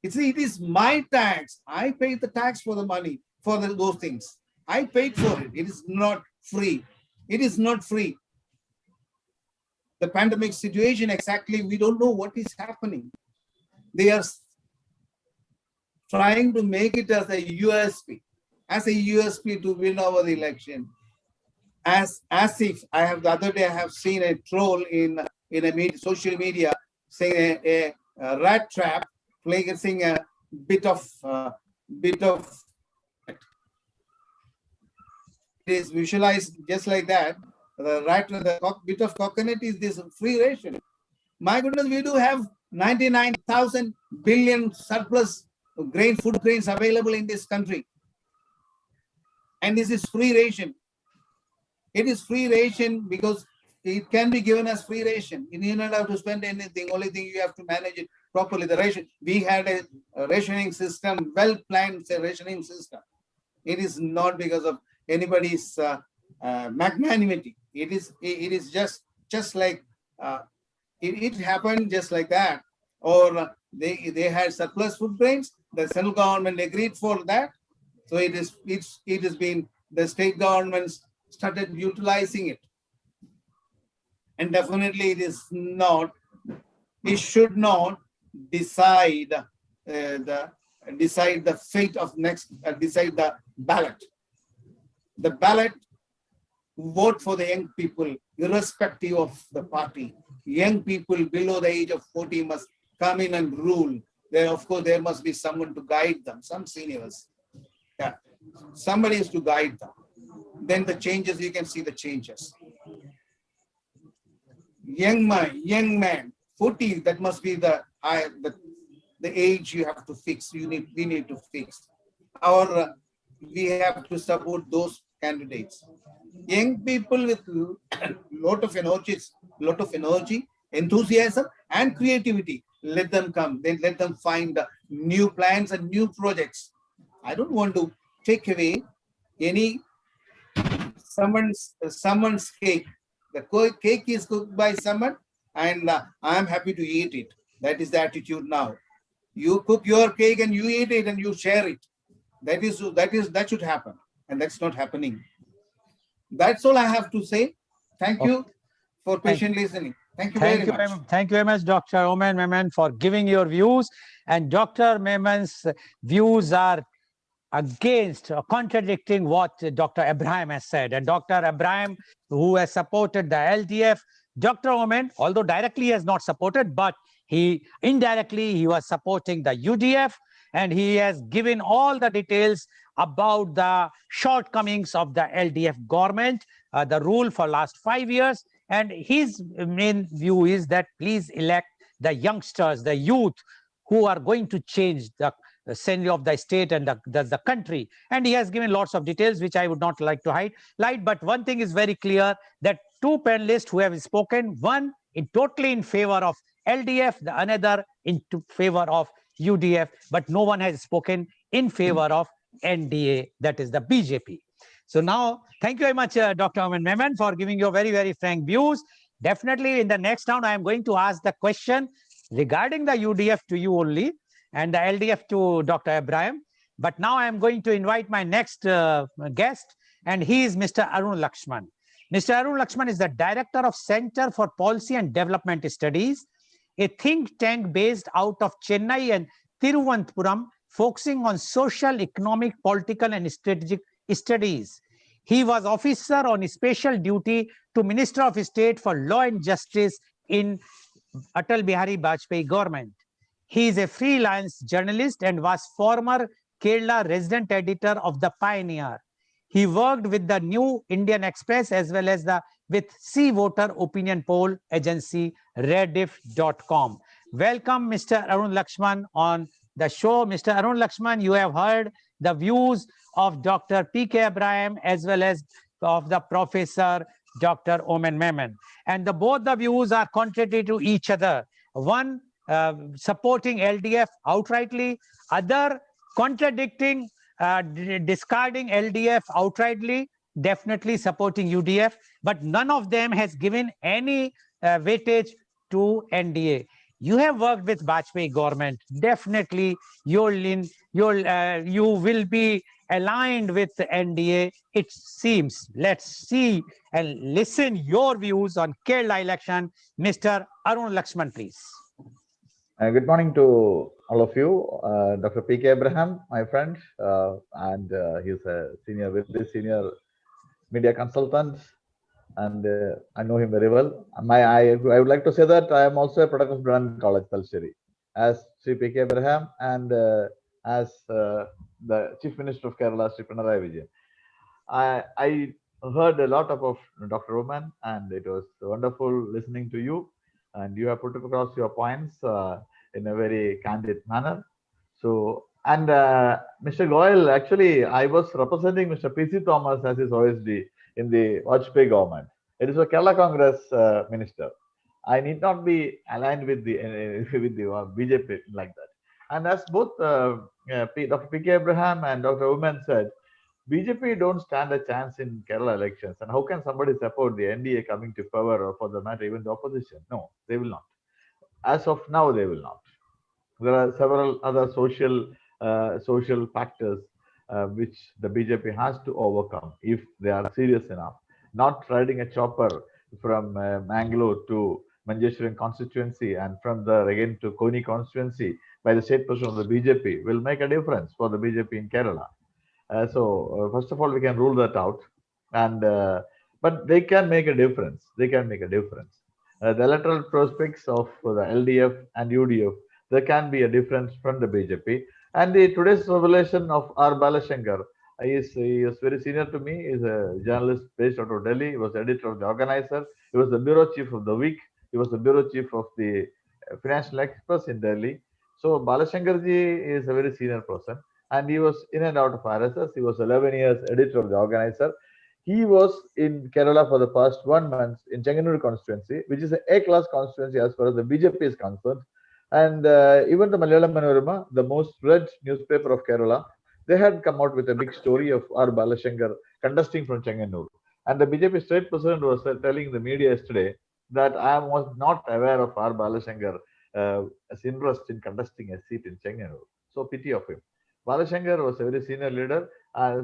It is my tax. I paid the tax for the money for those things. I paid for it. It is not free. It is not free. The pandemic situation, exactly, we don't know what is happening. They are trying to make it as a USP to win over the election. As if the other day I have seen a troll in a social media saying a rat trap, placing a bit of it is visualized just like that. The bit of coconut is this free ration. My goodness, we do have 99,000 billion surplus food grains available in this country. And this is free ration. It is free ration because it can be given as free ration. You do not have to spend anything. Only thing you have to manage it properly. The ration, we had a rationing system, well-planned rationing system. It is not because of anybody's magnanimity. It is just like it happened just like that. Or they had surplus food grains. The central government agreed for that. So it has been the state governments started utilizing it. And definitely it should not decide the fate of decide the ballot. The ballot, vote for the young people, irrespective of the party. Young people below the age of 40 must come in and rule. Of course, there must be someone to guide them, some seniors. Yeah, somebody is to guide them. Then the changes, you can see the changes. Young man, 40, that must be the age you have to fix. We need to fix. Or we have to support those candidates. Young people with lot of energy, enthusiasm, and creativity. Let them come. Then let them find new plans and new projects. I don't want to take away any someone's cake. The cake is cooked by someone, and I am happy to eat it. That is the attitude now. You cook your cake and you eat it and you share it. That should happen, and that's not happening. That's all I have to say. Thank you for patient listening. Thank you very much. Thank you very much, Dr. Oman Memon, for giving your views. And Dr. Memon's views are against or contradicting what Dr. Abraham has said. And Dr. Abraham, who has supported the LDF, Dr. Oman, although directly he has not supported, but he indirectly he was supporting the UDF, and he has given all the details about the shortcomings of the LDF government, the rule for last 5 years. And his main view is that please elect the youngsters, the youth, who are going to change the scenery of the state and the country. And he has given lots of details, which I would not like to highlight. But one thing is very clear, that two panelists who have spoken, one totally in favor of LDF, the another in favor of UDF, but no one has spoken in favor of NDA, that is the BJP. So now, thank you very much, Dr. Oman Memon, for giving your very, very frank views. Definitely in the next round, I am going to ask the question regarding the UDF to you only, and the LDF to Dr. Abraham. But now I am going to invite my next guest, and he is Mr. Arun Lakshman. Mr. Arun Lakshman is the director of Center for Policy and Development Studies, a think tank based out of Chennai and Thiruvananthapuram, focusing on social, economic, political, and strategic studies. He was officer on special duty to Minister of State for Law and Justice in Atal Bihari Vajpayee government. He is a freelance journalist and was former Kerala resident editor of The Pioneer. He worked with the New Indian Express as well as with Sea Voter opinion poll agency Rediff.com. Welcome, Mr. Arun Lakshman, on the show. Mr. Arun Lakshman, you have heard the views of Dr. P.K. Abraham as well as of the Professor Dr. Oman Memon. And both the views are contrary to each other. One supporting LDF outrightly, other contradicting, discarding LDF outrightly, definitely supporting UDF, but none of them has given any weightage to NDA. You have worked with Vajpayee government. Definitely, you will be aligned with the NDA. It seems. Let's see and listen your views on Kerala election, Mr. Arun Lakshman, please. Good morning to all of you. Dr. P.K. Abraham, my friend, and he's a very senior media consultant, and I know him very well. I would like to say that I am also a product of Brand College, Talsheri, as Sri P.K. Abraham and as the Chief Minister of Kerala, Sri Pinarayi Vijayan. I heard a lot about Dr. Oman, and it was wonderful listening to you. And you have put across your points in a very candid manner. So, and Mr. Goel, actually, I was representing Mr. P.C. Thomas as his OSD in the Vajpayee government. It is a Kerala Congress minister. I need not be aligned with the BJP like that. And as both Dr. P.K. Abraham and Dr. Oman said, BJP don't stand a chance in Kerala elections. And how can somebody support the NDA coming to power, or for the matter, even the opposition? No, they will not. As of now, they will not. There are several other social factors which the BJP has to overcome if they are serious enough. Not riding a chopper from Mangalore to Manjeshwaram constituency and from there again to Koni constituency by the state president of the BJP will make a difference for the BJP in Kerala. So first of all, we can rule that out, and but they can make a difference. They can make a difference. The electoral prospects of the LDF and UDF, there can be a difference from the BJP. And today's revelation of R. Balashankar, he is very senior to me. He is a journalist based out of Delhi. He was editor of the Organizer. He was the bureau chief of the Week. He was the bureau chief of the Financial Express in Delhi. So Balashankar ji is a very senior person. and he was in and out of RSS. He was 11 years editor of the organizer. He was in Kerala for the past 1 month in Chenganur constituency, which is an A-class constituency as far as the BJP is concerned. And even the Malayalam Manorama, the most read newspaper of Kerala, they had come out with a big story of R. Balashankar contesting from Chenganur. And the BJP state president was telling the media yesterday that I was not aware of R. Balashankar as interest in contesting a seat in Chenganur. So pity of him. Balashankar was a very senior leader,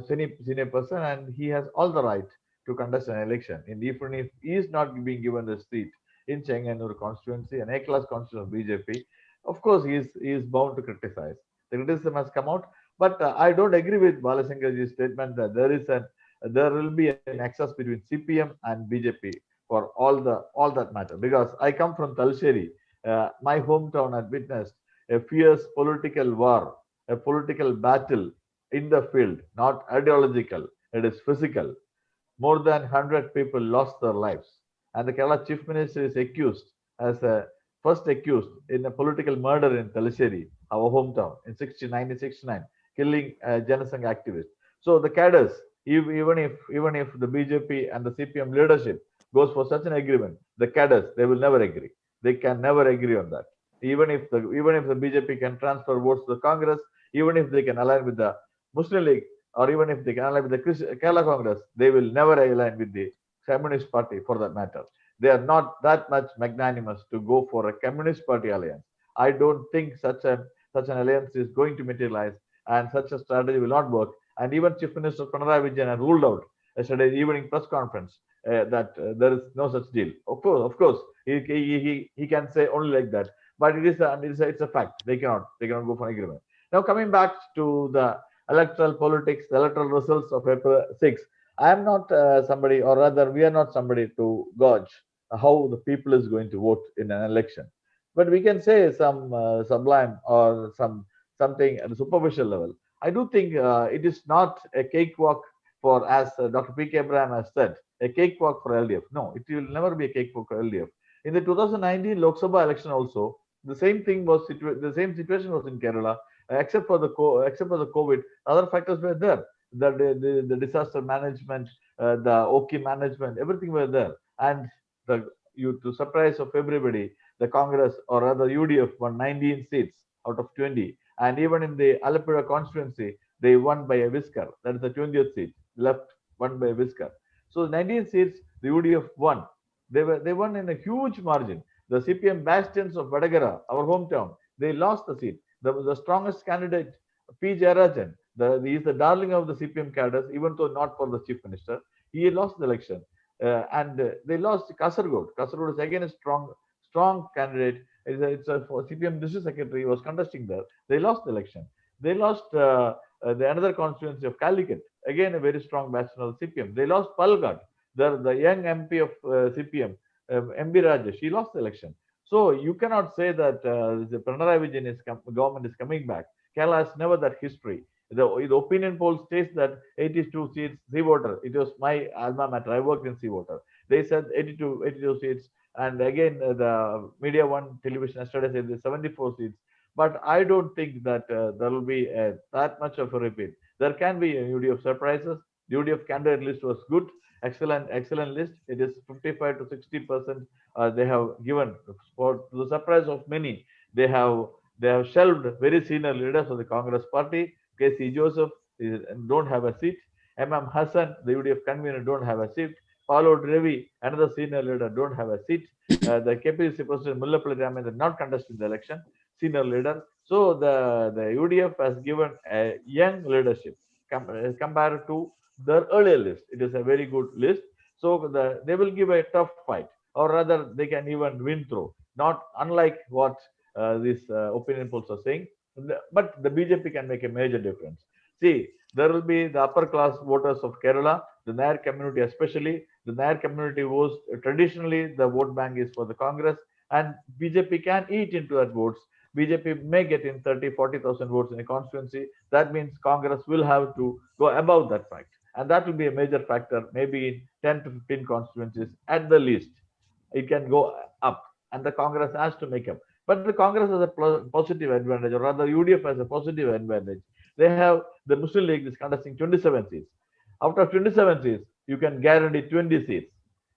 senior person, and he has all the right to contest an election. And even if he is not being given the seat in Chenganur constituency, an A-class constituency of BJP, of course he is bound to criticize. The criticism has come out, but I don't agree with Balashankar's statement that there will be an access between CPM and BJP for all that matter. Because I come from Talsheri, my hometown had witnessed a fierce political war, a political battle in the field, not ideological, it is physical. More than 100 people lost their lives. And the Kerala Chief Minister is accused as a first accused in a political murder in Talasheri, our hometown, in 1969, killing a Janasangh activist. So the cadres, even if the BJP and the CPM leadership goes for such an agreement, the cadres they will never agree. They can never agree on that. Even if the BJP can transfer votes to the Congress, even if they can align with the Muslim League, or even if they can align with the Kerala Congress, they will never align with the Communist Party for that matter. They are not that much magnanimous to go for a Communist Party alliance. I don't think such an alliance is going to materialize, and such a strategy will not work. And even Chief Minister Pinarayi Vijayan has ruled out yesterday's evening press conference that there is no such deal. Of course, he can say only like that, but it's a fact. They cannot go for an agreement. Now coming back to the electoral politics, the electoral results of April 6. I am not somebody, or rather, we are not somebody to gauge how the people is going to vote in an election. But we can say some sublime or something at a superficial level. I do think it is not a cakewalk for, as Dr. P.K. Abraham has said, a cakewalk for LDF. No, it will never be a cakewalk for LDF. In the 2019 Lok Sabha election also, the same thing was the same situation was in Kerala, except for the COVID. Other factors were there. The disaster management, the OK management, everything were there. And to surprise of everybody, the Congress, or rather UDF, won 19 seats out of 20. And even in the Alappuzha constituency, they won by a whisker. That is the 20th seat, left won by a whisker. So 19 seats, the UDF won. They won in a huge margin. The CPM bastions of Vadagara, our hometown, they lost the seat. The strongest candidate, P. Jayarajan, he is the darling of the CPM cadres, even though not for the chief minister. He lost the election. And they lost Kasargod. Kasargod is again a strong candidate. It's a CPM district secretary. He was contesting there. They lost the election. They lost the another constituency of Calicut. Again, a very strong bastion of CPM. They lost Palghat. The young MP of CPM, MB Rajesh, he lost the election. So you cannot say that the Pinarayi Vijayan government is coming back. Kerala has never that history. The opinion poll states that 82 seats, Seawater. It was my alma mater. I worked in Seawater. They said 82 seats. And again, the Media One television yesterday said the 74 seats. But I don't think that there will be that much of a repeat. There can be a UDF surprises. The UDF candidate list was good, excellent list. It is 55 to 60%. They have given, for the surprise of many, they have shelved very senior leaders of the Congress party. K.C. Joseph don't have a seat. M.M. Hassan, the UDF convener, don't have a seat. Paulo Ravi, another senior leader, don't have a seat. The KPCC president Mullapalli Raman not contesting the election, senior leader. So the UDF has given a young leadership compared to their earlier list. It is a very good list. So they will give a tough fight, or rather, they can even win through. Not unlike what these opinion polls are saying, but the BJP can make a major difference. See, there will be the upper class voters of Kerala, the Nair community especially. The Nair community was traditionally the vote bank is for the Congress, and BJP can eat into that votes. BJP may get in 30,000-40,000 votes in a constituency. That means Congress will have to go above that fact. And that will be a major factor, maybe in 10 to 15 constituencies at the least. It can go up, and the Congress has to make up. But the Congress has a positive advantage, or rather, UDF has a positive advantage. They have the Muslim League is contesting 27 seats. Out of 27 seats, you can guarantee 20 seats.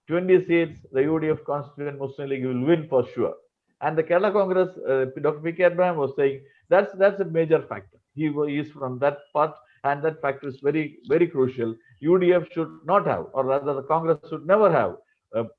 20 seats, the UDF Constituent Muslim League will win for sure. And the Kerala Congress, Dr. P.K. Abraham was saying that's a major factor. He is from that part, and that factor is very crucial. UDF should not have, or rather, the Congress should never have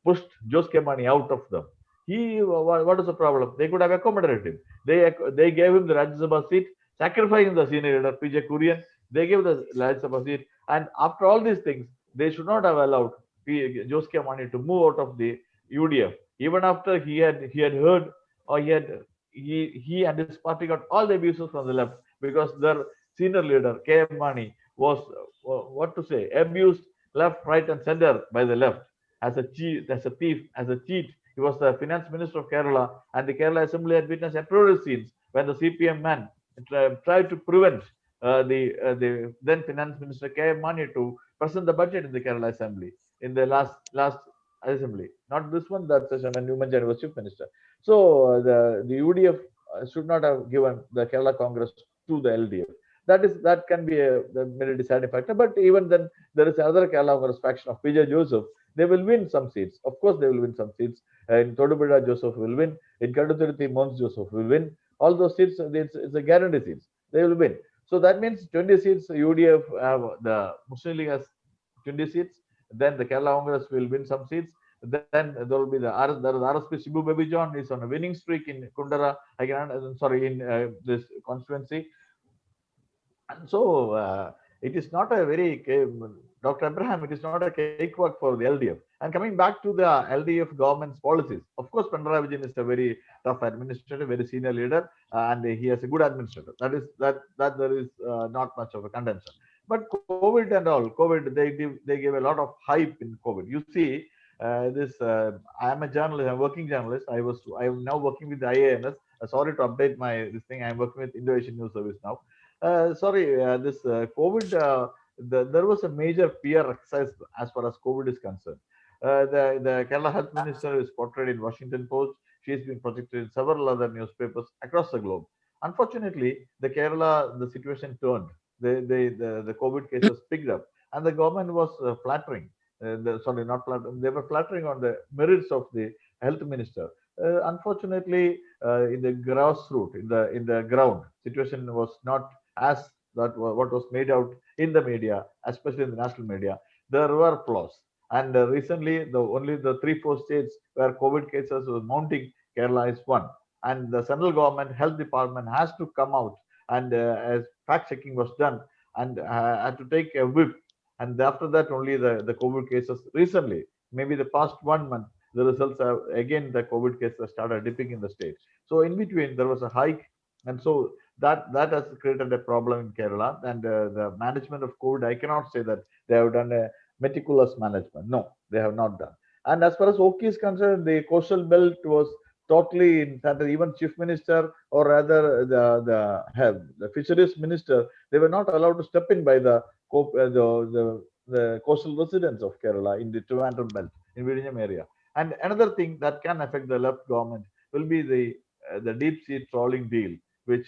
pushed Jose K. Mani out of them. What is the problem? They could have accommodated him. They gave him the Rajya Sabha seat, sacrificing the senior leader P.J. Kurian. They gave the Rajya Sabha seat, and after all these things, they should not have allowed Jose K. Mani to move out of the UDF. Even after he had heard, or he and his party got all the abuses from the left, because their senior leader K. M. Mani was what to say, abused left, right, and center by the left as a cheat, as a thief, as a cheat. He was the finance minister of Kerala, and the Kerala Assembly had witnessed uproarious scenes when the CPM man tried to prevent the then finance minister K. M. Mani to present the budget in the Kerala Assembly in the last assembly. Not this one, that session when Newman Jain was chief minister. So the UDF should not have given the Kerala Congress to the LDF. That can be a very deciding factor. But even then, there is another Kerala Congress faction of Vijay Joseph. They will win some seats. Of course, they will win some seats. In Todupuzha, Joseph will win. In Kaduthurthi, Mons Joseph will win. All those seats, it's a guarantee seats. They will win. So that means 20 seats. UDF the Muslim League has 20 seats. Then the Kerala Congress will win some seats. Then there will be the RSP Shibu Baby John is on a winning streak in Kundara. In this constituency. And so it is not a very, Dr. Abraham, it is not a cakewalk for the LDF. And coming back to the LDF government's policies, of course, Pinarayi Vijayan is a very tough administrator, very senior leader, and he has a good administrator. That there is not much of a contention. But COVID and all, COVID, they gave a lot of hype in COVID. You see, I am a journalist, I'm a working journalist. I am now working with the IANS. Sorry to update this thing. I'm working with Indo-Asian News Service now. This COVID, there was a major PR exercise as far as COVID is concerned. The Kerala Health Minister is portrayed in Washington Post. She has been projected in several other newspapers across the globe. Unfortunately, the situation turned. The COVID cases picked up, and the government was flattering. Not flattering. They were flattering on the merits of the health minister. Unfortunately, in the grassroots, in the ground, situation was not as what was made out in the media, especially in the national media. There were flaws, and recently only the 3-4 states where COVID cases were mounting, Kerala is one, and the central government health department has to come out, and as fact checking was done, and had to take a whip, and after that only the COVID cases recently, maybe the past 1 month, the results have again the COVID cases started dipping in the state. So in between there was a hike, and so that has created a problem in Kerala. And the management of COVID, I cannot say that they have done a meticulous management. No, they have not done. And as far as Oki is concerned, the coastal belt was totally in that. Even chief minister, or rather the fisheries minister, they were not allowed to step in by the coastal residents of Kerala in the Trivandrum belt in Vizhinjam area. And another thing that can affect the left government will be the deep sea trawling deal, which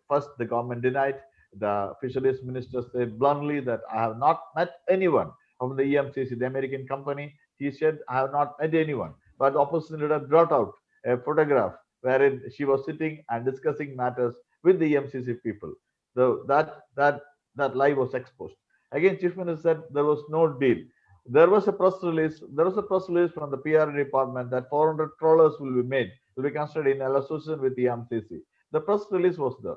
first the government denied. The fisheries minister said bluntly that I have not met anyone from the EMCC, the American company. He said, I have not met anyone. But the opposition leader brought out a photograph wherein she was sitting and discussing matters with the EMCC people. So that lie was exposed. Again, chief minister said there was no deal. There was a press release. There was a press release from the PR department that 400 trawlers will be constructed in association with the EMCC. The press release was there.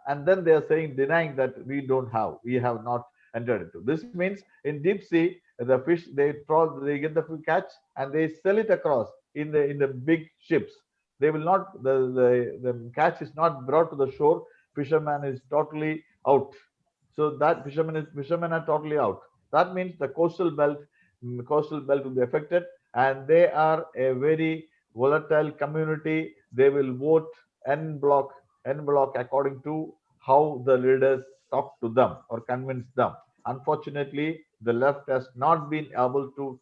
And then they are denying that we have not entered into. This means in deep sea, the fish they get the catch and they sell it across in the big ships. They will not, the catch is not brought to the shore. Fisherman is totally out. So that fishermen are totally out. That means the coastal belt will be affected, and they are a very volatile community. They will vote en bloc according to how the leaders talk to them or convince them. Unfortunately, the left has not been able to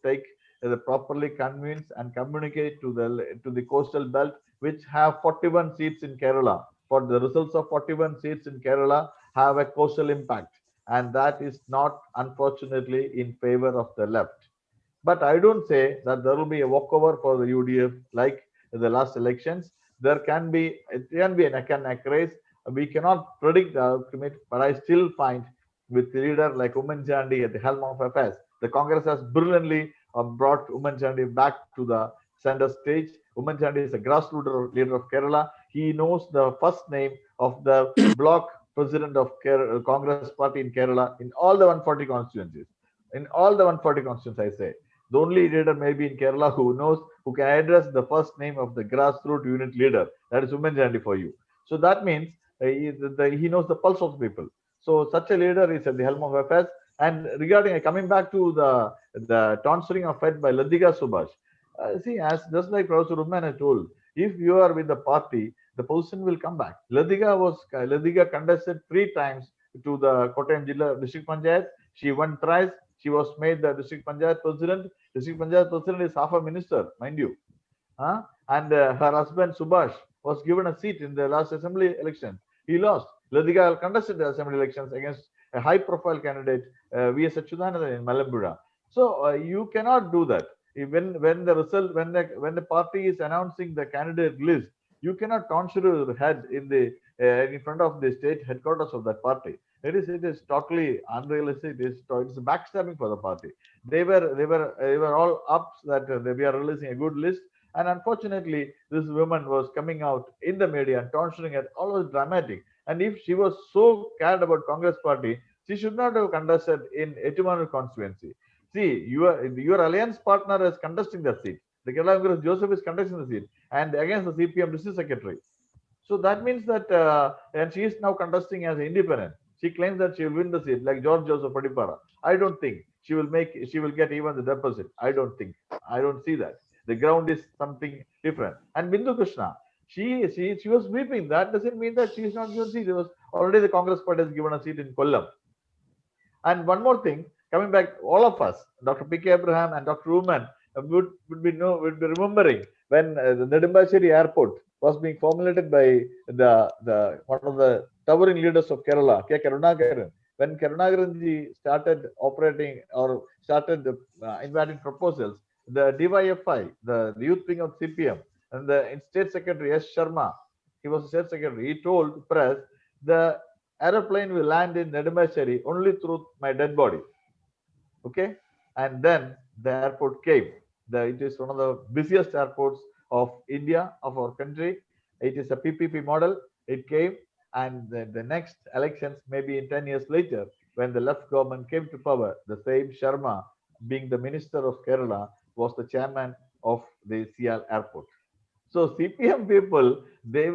properly convince and communicate to the coastal belt, which have 41 seats in Kerala. For the results of 41 seats in Kerala, have a causal impact, and that is not, unfortunately, in favor of the left. But I don't say that there will be a walkover for the UDF like the last elections. It can be a neck and neck race. We cannot predict the outcome, but I still find with a leader like Uman Chandi at the helm of affairs, the Congress has brilliantly brought Uman Chandi back to the center stage. Uman Chandi is a grassroots leader of Kerala. He knows the first name of the bloc president of Congress party in Kerala in all the 140 constituencies. In all the 140 constituencies, I say. The only leader maybe in Kerala who knows, who can address the first name of the grassroots unit leader. That is Uman Chandi for you. So that means he knows the pulse of the people. So such a leader is at the helm of affairs. And regarding coming back to the tonsuring of Fed by Ladika Subhash, see, as just like Professor Uman has told, if you are with the party, the position will come back. Ladika contested 3 times to the Kottayam Jilla District Panchayat. She won thrice. She was made the District Panchayat president. District Panchayat president is half a minister, mind you. And her husband Subhash was given a seat in the last assembly election. He lost. Ladika contested the assembly elections against a high-profile candidate, V.S. Achyutanandan in Malambura. So you cannot do that. When the party is announcing the candidate list, you cannot tonsure your head in front of the state headquarters of that party. It is totally unrealistic. It's backstabbing for the party. They were all up that we are releasing a good list, and unfortunately, this woman was coming out in the media and tonsuring it. All was dramatic. And if she was so cared about Congress party, she should not have contested in Etumanu constituency. See, your alliance partner is contesting the seat. The Kerala Congress Joseph is contesting the seat, and against the CPM district secretary. So that means that, and she is now contesting as independent. She claims that she will win the seat, like George Joseph Padipara. I don't think she will get even the deposit. I don't see that. The ground is something different. And Bindu Krishna, she was weeping. That doesn't mean that she is not given a seat. It was already the Congress party has given a seat in Kollam. And one more thing, coming back, all of us, Dr. P.K. Abraham and Dr. Uman would be remembering when the Nedimbasheri airport was being formulated by the one of the towering leaders of Kerala, K. Karunakaran. When Karunakaranji started operating or started inviting proposals, the DYFI, the youth wing of CPM, and the state secretary S. Sharma, he was the state secretary, he told press, the aeroplane will land in Nedimbasheri only through my dead body. Okay, and then the airport came. It is one of the busiest airports of India, of our country. It is a PPP model. It came, and the next elections, maybe in 10 years later, when the left government came to power, the same Sharma, being the minister of Kerala, was the chairman of the Sial airport. So CPM people, their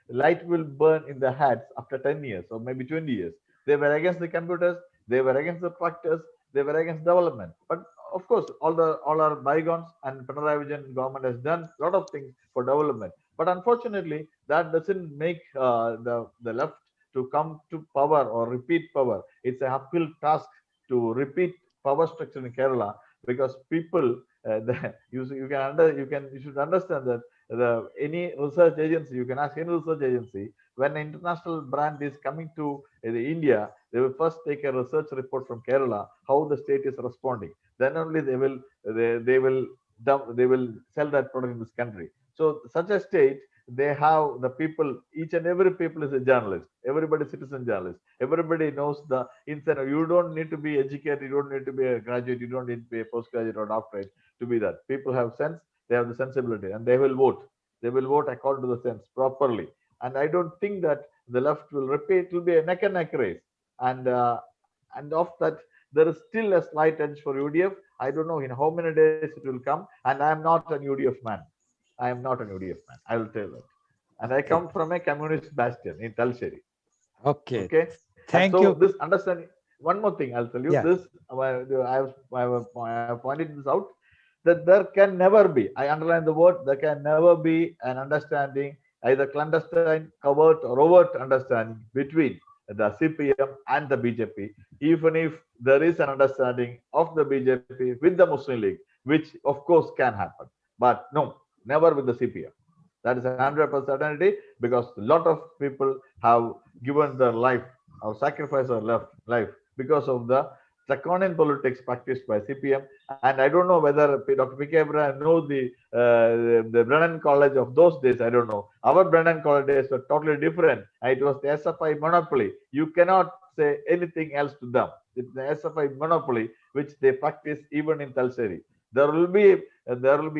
light will burn in their heads after 10 years or maybe 20 years. They were against the computers. They were against the tractors. They were against development. But of course, all our bygones, and Pinarayi Vijayan government has done a lot of things for development. But unfortunately, that doesn't make the left to come to power or repeat power. It's a uphill task to repeat power structure in Kerala, because people you should understand that any research agency, you can ask any research agency, when an international brand is coming to India, they will first take a research report from Kerala, how the state is responding. Then only they will sell that product in this country. So such a state, they have the people, each and every people is a journalist. Everybody is citizen journalist. Everybody knows the inside. You don't need to be educated. You don't need to be a graduate. You don't need to be a postgraduate or doctorate to be that. People have sense. They have the sensibility, and they will vote. They will vote according to the sense properly. And I don't think that the left will repeat. It will be a neck and neck race. And of that, there is still a slight edge for UDF. I don't know in how many days it will come. And I am not an UDF man. I am not an UDF man. I will tell that. And I come from a communist bastion in Talsheri. Okay. Thank you. So this understanding. One more thing I'll tell you. Yeah. This I have pointed this out, that there can never be, I underline the word, there can never be an understanding, either clandestine, covert, or overt understanding between the CPM and the BJP, even if there is an understanding of the BJP with the Muslim League, which of course can happen. But no, never with the CPM. That is 100% certainty, because a lot of people have given their life or sacrificed their life because of the draconian politics practiced by CPM. And I don't know whether Dr. P.K. Abraham knows the Brennan College of those days. I don't know. Our Brennan College days were totally different. It was the SFI monopoly. You cannot say anything else to them. It's the SFI monopoly which they practice even in Talseri. There will be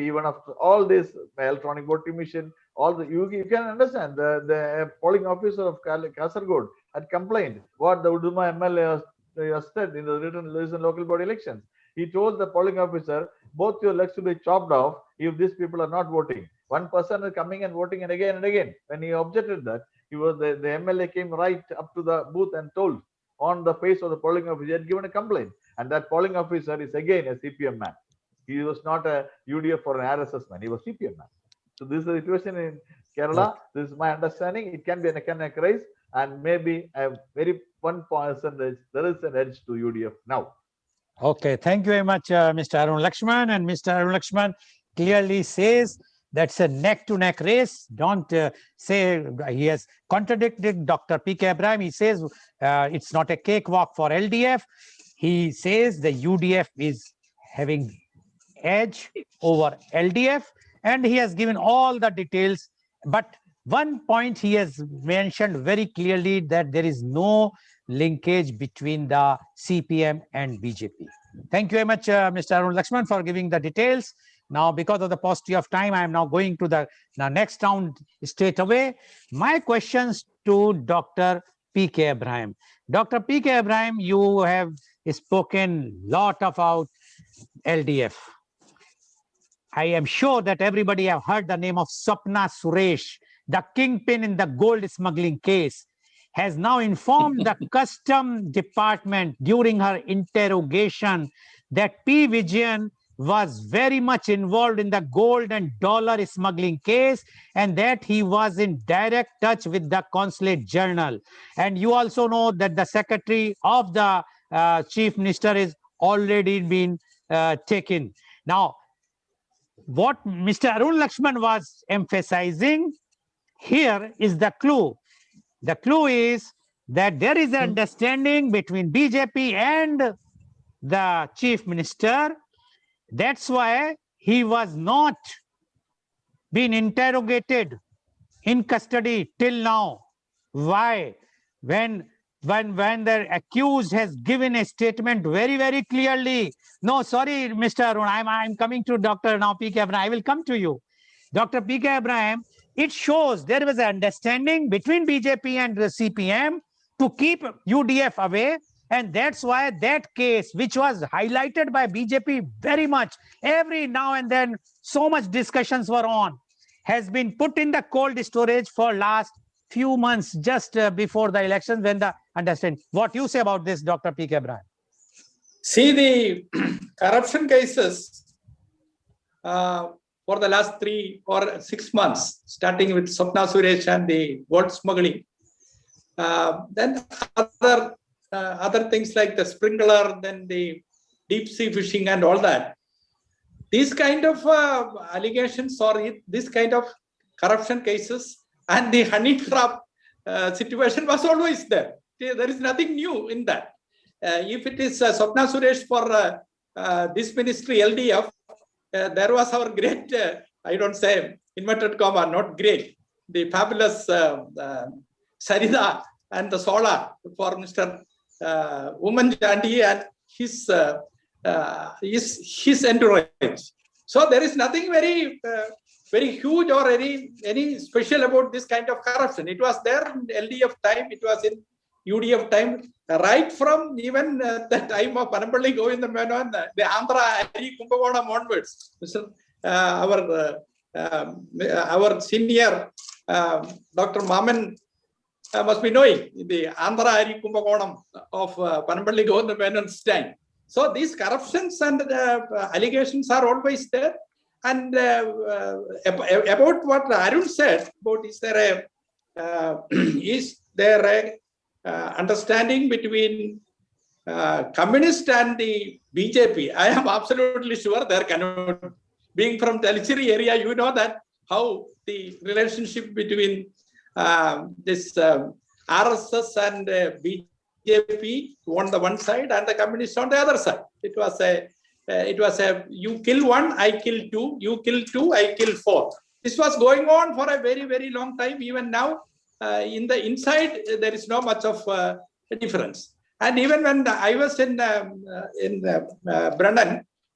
even after all this electronic voting machine, all the you can understand the polling officer of Kasargod had complained what the Uduma MLA said in the written local body elections. He told the polling officer, both your legs will be chopped off if these people are not voting. One person is coming and voting and again and again. When he objected that, the MLA came right up to the booth and told on the face of the polling officer, he had given a complaint. And that polling officer is again a CPM man. He was not a UDF or an RSS man. He was CPM man. So this is the situation in Kerala. This is my understanding. It can be an economic race, and maybe a very 1%. There is an edge to UDF now. Okay, thank you very much, Mr. Arun Lakshman. And Mr. Arun Lakshman clearly says that's a neck-to-neck race. Don't say he has contradicted Dr. P.K. Abraham. He says it's not a cakewalk for LDF. He says the UDF is having edge over LDF, and he has given all the details. But one point he has mentioned very clearly, that there is no linkage between the CPM and BJP. Thank you very much, Mr. Arun Lakshman, for giving the details. Now, because of the paucity of time, I am now going to the next round straight away. My questions to Dr. P.K. Abraham. Dr. P.K. Abraham, you have spoken a lot about LDF. I am sure that everybody have heard the name of Swapna Suresh, the kingpin in the gold smuggling case, has now informed the custom department during her interrogation that P. Vijayan was very much involved in the gold and dollar smuggling case, and that he was in direct touch with the consulate general. And you also know that the secretary of the chief minister is already been taken. Now, what Mr. Arun Lakshman was emphasizing here is the clue. The clue is that there is an understanding between BJP and the chief minister. That's why he was not being interrogated in custody till now. Why? When the accused has given a statement very, very clearly. No, sorry, Mr. Arun, I'm coming to Dr. now P.K. Abraham. I will come to you. Dr. P.K. Abraham, it shows there was an understanding between BJP and the CPM to keep UDF away. And that's why that case, which was highlighted by BJP very much, every now and then, so much discussions were on, has been put in the cold storage for last few months, just before the elections, when the understanding. What you say about this, Dr. P.K. Abraham? See, the corruption cases for the last 3 or 6 months, starting with Swapna Suresh and the gold smuggling, then other things like the sprinkler, then the deep sea fishing and all that. These kind of allegations or this kind of corruption cases and the honey trap situation was always there. There is nothing new in that. If it is Swapna Suresh for this ministry, LDF, there was our great, I don't say inverted comma, not great, the fabulous Sarida and the Sola for Mr. Woman Jandi and his entourage. So there is nothing very huge or any special about this kind of corruption. It was there in LDF time, it was in UDF time, right from even the time of Panampalli Govinda Menon, the Andhra Ari Kumbakonam onwards. Our senior Dr. Maman must be knowing the Andhra Ari Kumbakonam of Panampalli Govinda Menon's time. So these corruptions and allegations are always there. And about what Arun said, about is there a understanding between communist and the BJP? I am absolutely sure there cannot. Being from Talcheri area, you know that how the relationship between this RSS and BJP on the one side and the communists on the other side. It was a you kill one, I kill two, you kill two, I kill four. This was going on for a very, very long time. Even now, in the inside, there is not much of a difference. And even when I was in Brennan,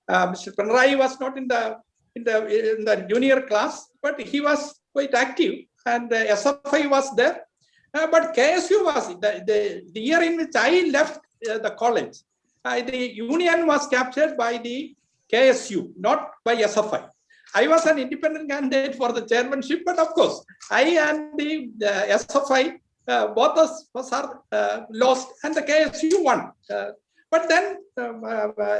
Mr. Pinarayi was not in the junior class, but he was quite active, and SFI was there. But KSU was the year in which I left the college. The union was captured by the KSU, not by SFI. I was an independent candidate for the chairmanship, but of course, I and the SFI, both of us are lost, and the KSU won. But then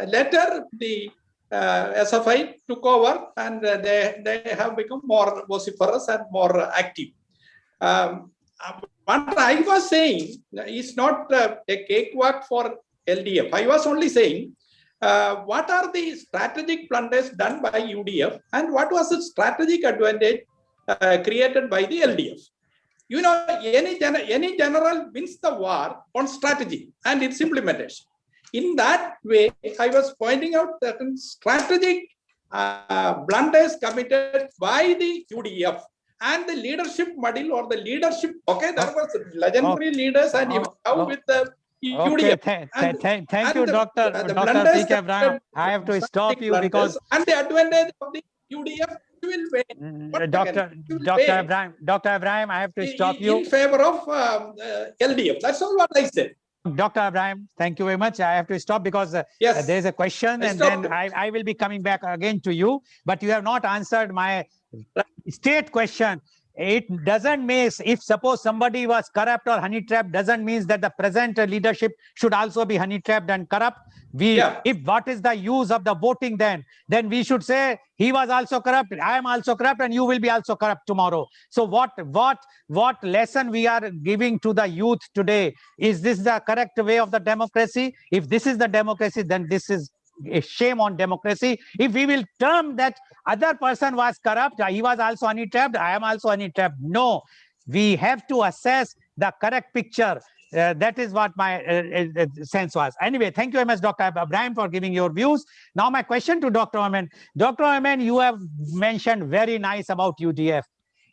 later, the SFI took over, and they have become more vociferous and more active. What I was saying is not a cakewalk for LDF. I was only saying, what are the strategic blunders done by UDF, and what was the strategic advantage created by the LDF? You know, any general wins the war on strategy and its implementation. In that way, I was pointing out that strategic blunders committed by the UDF and the leadership model or the leadership. Okay, there was legendary leaders, and even now with the UDF. Thank you, Dr. P.K. Abraham. I have to stop you because and the advantage of the UDF will win. Dr. Abraham, I have to stop you in favor of LDF. That's all what I said. Dr. Abraham, thank you very much. I have to stop because yes, there's a question, and then I will be coming back again to you. But you have not answered my state question. It doesn't mean, if suppose somebody was corrupt or honey trapped, doesn't mean that the present leadership should also be honey trapped and corrupt. If what is the use of the voting, then we should say he was also corrupt, I am also corrupt, and you will be also corrupt tomorrow. So what lesson we are giving to the youth today? Is this the correct way of the democracy? If this is the democracy, then this is a shame on democracy. If we will term that other person was corrupt, he was also honey trapped, I am also honey trapped. No, we have to assess the correct picture. That is what my sense was. Anyway, thank you very much, Dr. Abraham, for giving your views. Now my question to Dr. Oman. Dr. Oman, you have mentioned very nice about UDF.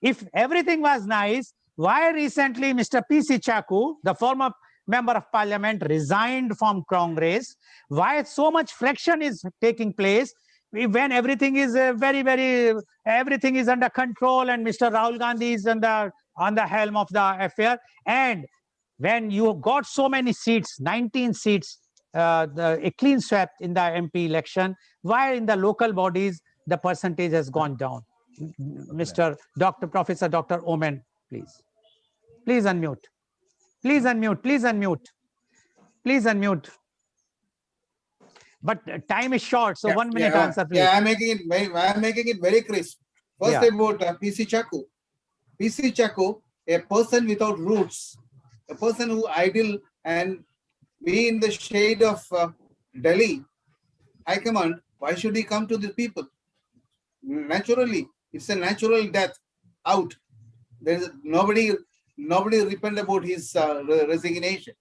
If everything was nice, why recently Mr. P.C. Chaku, the former member of parliament, resigned from Congress? Why so much friction is taking place when everything is everything is under control, and Mr. Rahul Gandhi is on the helm of the affair? And when you got so many seats, 19 seats, a clean swept in the MP election, why in the local bodies the percentage has gone down? Mr. Professor Dr. Oman, please. Please unmute. Please unmute. Please unmute. Please unmute. But time is short, so 1 minute answer, please. Yeah, I'm making it very crisp. First about P.C. Chaku. P.C. Chaku, a person without roots, a person who idle and be in the shade of Delhi High Command. Why should he come to the people? Naturally, it's a natural death out. There's nobody repent about his resignation.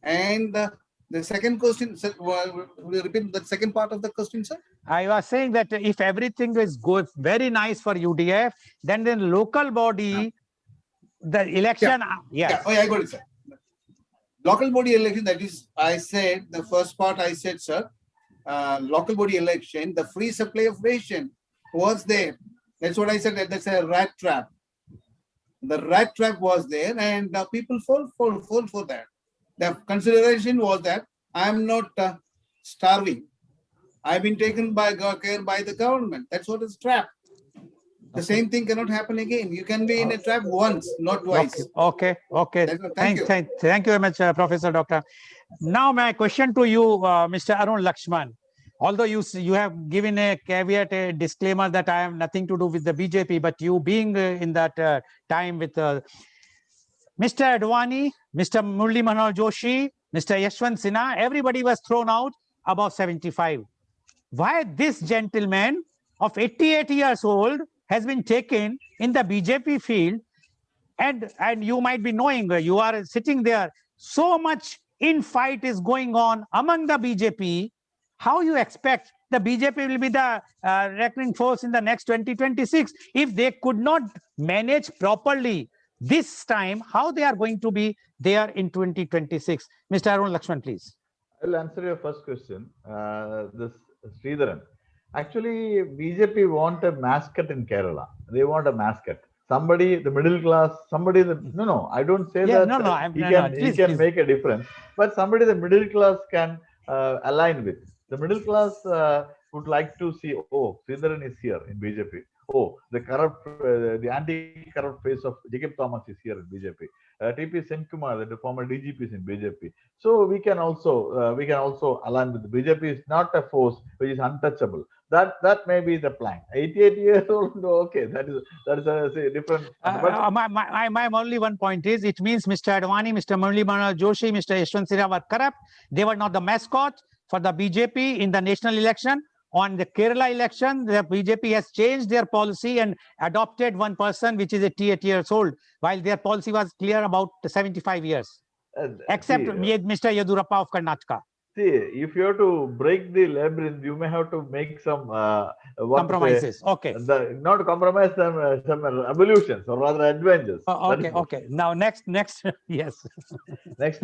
And the second question, will you repeat the second part of the question, sir? I was saying that if everything is good, very nice for UDF, then the local body, the election, yes. Oh, yeah, I got it, sir. Local body election, that is, I said, the first part I said, sir, local body election, the free supply of ration was there. That's what I said, that's a rat trap. The rat trap was there, and people fall for that. The consideration was that I'm not starving. I've been taken by care by the government. That's what is trap. The same thing cannot happen again. You can be in a trap once, not twice. Okay. Thank you very much, Professor Doctor. Now my question to you, Mr. Arun Lakshman. Although you have given a caveat, a disclaimer that I have nothing to do with the BJP, but you being in that time with Mr. Advani, Mr. Murli Manohar Joshi, Mr. Yashwant Sinha, everybody was thrown out above 75. Why this gentleman of 88 years old has been taken in the BJP field, and you might be knowing, you are sitting there, so much infight is going on among the BJP. How you expect the BJP will be the reckoning force in the next 2026 if they could not manage properly this time? How they are going to be there in 2026? Mr. Arun Lakshman, please. I will answer your first question. This Sridharan. Actually, BJP want a mascot in Kerala. They want a mascot. Somebody, the middle class, somebody, no, I don't say that he can make a difference, but somebody the middle class can align with. The middle class would like to see, oh, Sridharan is here in BJP. Oh, the corrupt, the anti-corrupt face of Jacob Thomas is here in BJP. TP Senkumar, the former DGP, is in BJP. So we can also align with the BJP. Is not a force which is untouchable. That may be the plan. 88 years old, okay, that is a different. My only one point is, it means Mr. Advani, Mr. Murali Manohar Joshi, Mr. Yashwant Sinha were corrupt. They were not the mascot for the BJP in the national election. On the Kerala election, the BJP has changed their policy and adopted one person which is 88 years old, while their policy was clear about 75 years. Except Mr. Yedurappa of Karnataka. See, if you have to break the labyrinth, you may have to make some compromises. Okay. Not compromise, some evolutions or rather adventures. Okay. Now next, yes. Next,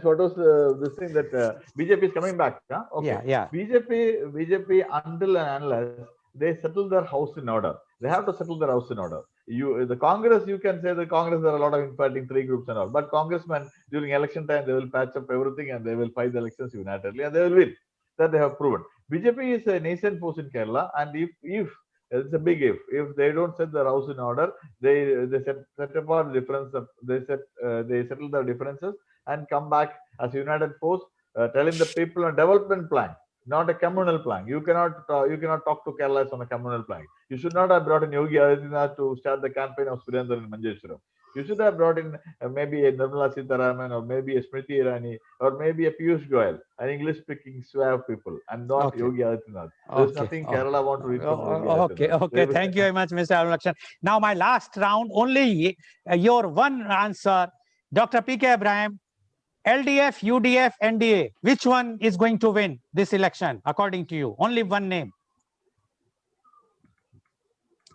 what was this thing that BJP is coming back? Huh? Okay. Yeah. BJP until and unless they settle their house in order. They have to settle their house in order. The Congress, you can say the Congress, there are a lot of infighting, 3 groups and all. But congressmen, during election time, they will patch up everything and they will fight the elections unitedly and they will win. That they have proven. BJP is a nascent force in Kerala, and if it's a big if they don't set their house in order, they set apart difference. They settle their differences and come back as a united force, telling the people a development plan. Not a communal plan. You cannot talk to Kerala on a communal plan. You should not have brought in Yogi Adityanath to start the campaign of Surendra in Manjeshwaram. You should have brought in maybe a Nirmala Sitharaman or maybe a Smriti Irani or maybe a Piyush Goel, an English-speaking suave people, and not Yogi Adityanath. There's nothing Kerala want to read from Yogi Adityanath. Okay. Thank you very much, Mr. Arun Lakshman. Now my last round, only your one answer, Dr. P.K. Abraham. LDF, UDF, NDA, which one is going to win this election, according to you? Only one name.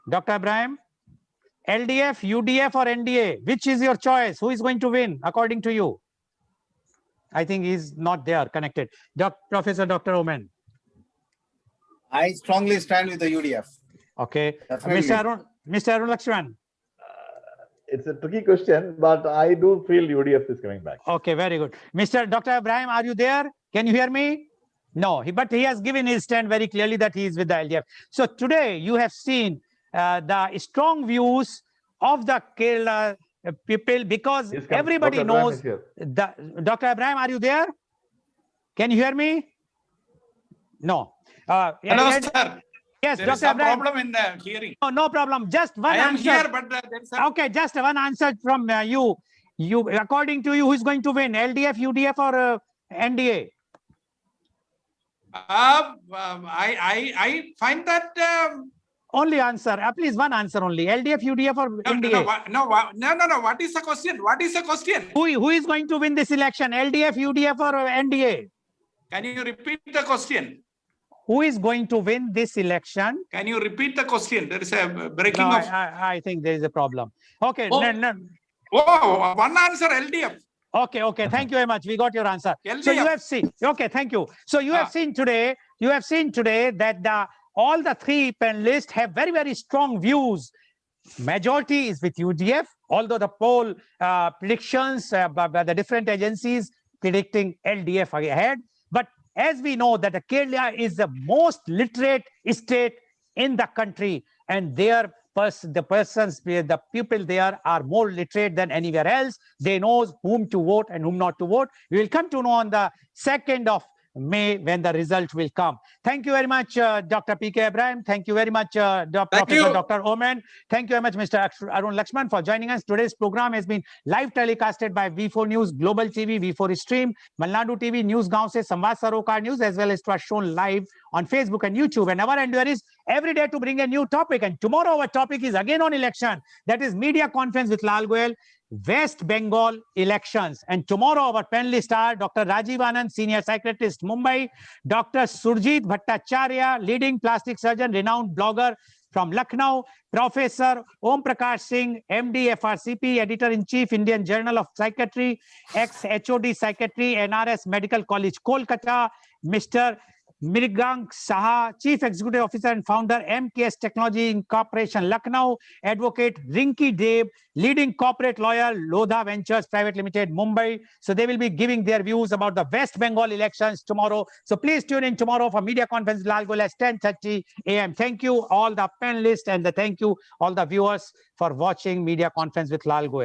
Dr. Abraham, LDF, UDF, or NDA, which is your choice? Who is going to win, according to you? I think he's not there connected. Professor Dr. Oman. I strongly stand with the UDF. Okay. Mr. Arun Lakshman. It's a tricky question, but I do feel UDF is coming back. Okay, very good. Dr. Abraham, are you there? Can you hear me? No, but he has given his stand very clearly that he is with the LDF. So today you have seen the strong views of the Kerala people, because everybody knows. Dr. Abraham, are you there? Can you hear me? No. Hello, sir. Yes, there Dr. is some Abraham. problem in the hearing. No problem. Just one answer. I am here, but there is okay, just one answer from you. According to you, who is going to win? LDF, UDF, or NDA? I find that only answer. Please, one answer only. LDF, UDF, or NDA? No. What is the question? What is the question? Who is going to win this election? LDF, UDF, or NDA? Can you repeat the question? Who is going to win this election? Can you repeat the question? There is a breaking no, of. I think there is a problem. Okay. Oh, one answer, LDF. Okay. Thank you very much. We got your answer. LDF. So you have seen. Okay, thank you. So you have seen today. You have seen today that all the 3 panelists have very, very strong views. Majority is with UDF, although the poll predictions by the different agencies predicting LDF ahead. But as we know that Kerala is the most literate state in the country, and the people there are more literate than anywhere else. They know whom to vote and whom not to vote. We will come to know on the 2nd of May when the result will come. Thank you very much, Dr. P.K. Abraham. Thank you very much, Professor Dr. Oman. Thank you very much, Mr. Arun Lakshman, for joining us. Today's program has been live telecasted by V4 News, Global TV, V4 Stream, Malnadu TV, News Gaon se Samvad Sarokar News, as well as it was shown live on Facebook and YouTube. And our endeavor is every day to bring a new topic. And tomorrow our topic is again on election. That is media conference with Lal Goel, West Bengal elections. And tomorrow our panelists are Dr. Rajiv Anand, Senior Psychiatrist, Mumbai, Dr. Surjit Bhattacharya, leading plastic surgeon, renowned blogger from Lucknow, Professor Om Prakash Singh, MD, FRCP, Editor-in-Chief, Indian Journal of Psychiatry, ex-HOD Psychiatry, NRS Medical College, Kolkata, Mr. Mrigank Saha, Chief Executive Officer and Founder, MKS Technology Incorporation, Lucknow, Advocate Rinki Deb, leading corporate lawyer, Lodha Ventures Private Limited, Mumbai. So they will be giving their views about the West Bengal elections tomorrow. So please tune in tomorrow for media conference Lal Goel at 10:30 a.m. Thank you all the panelists and thank you all the viewers for watching media conference with Lal Goel.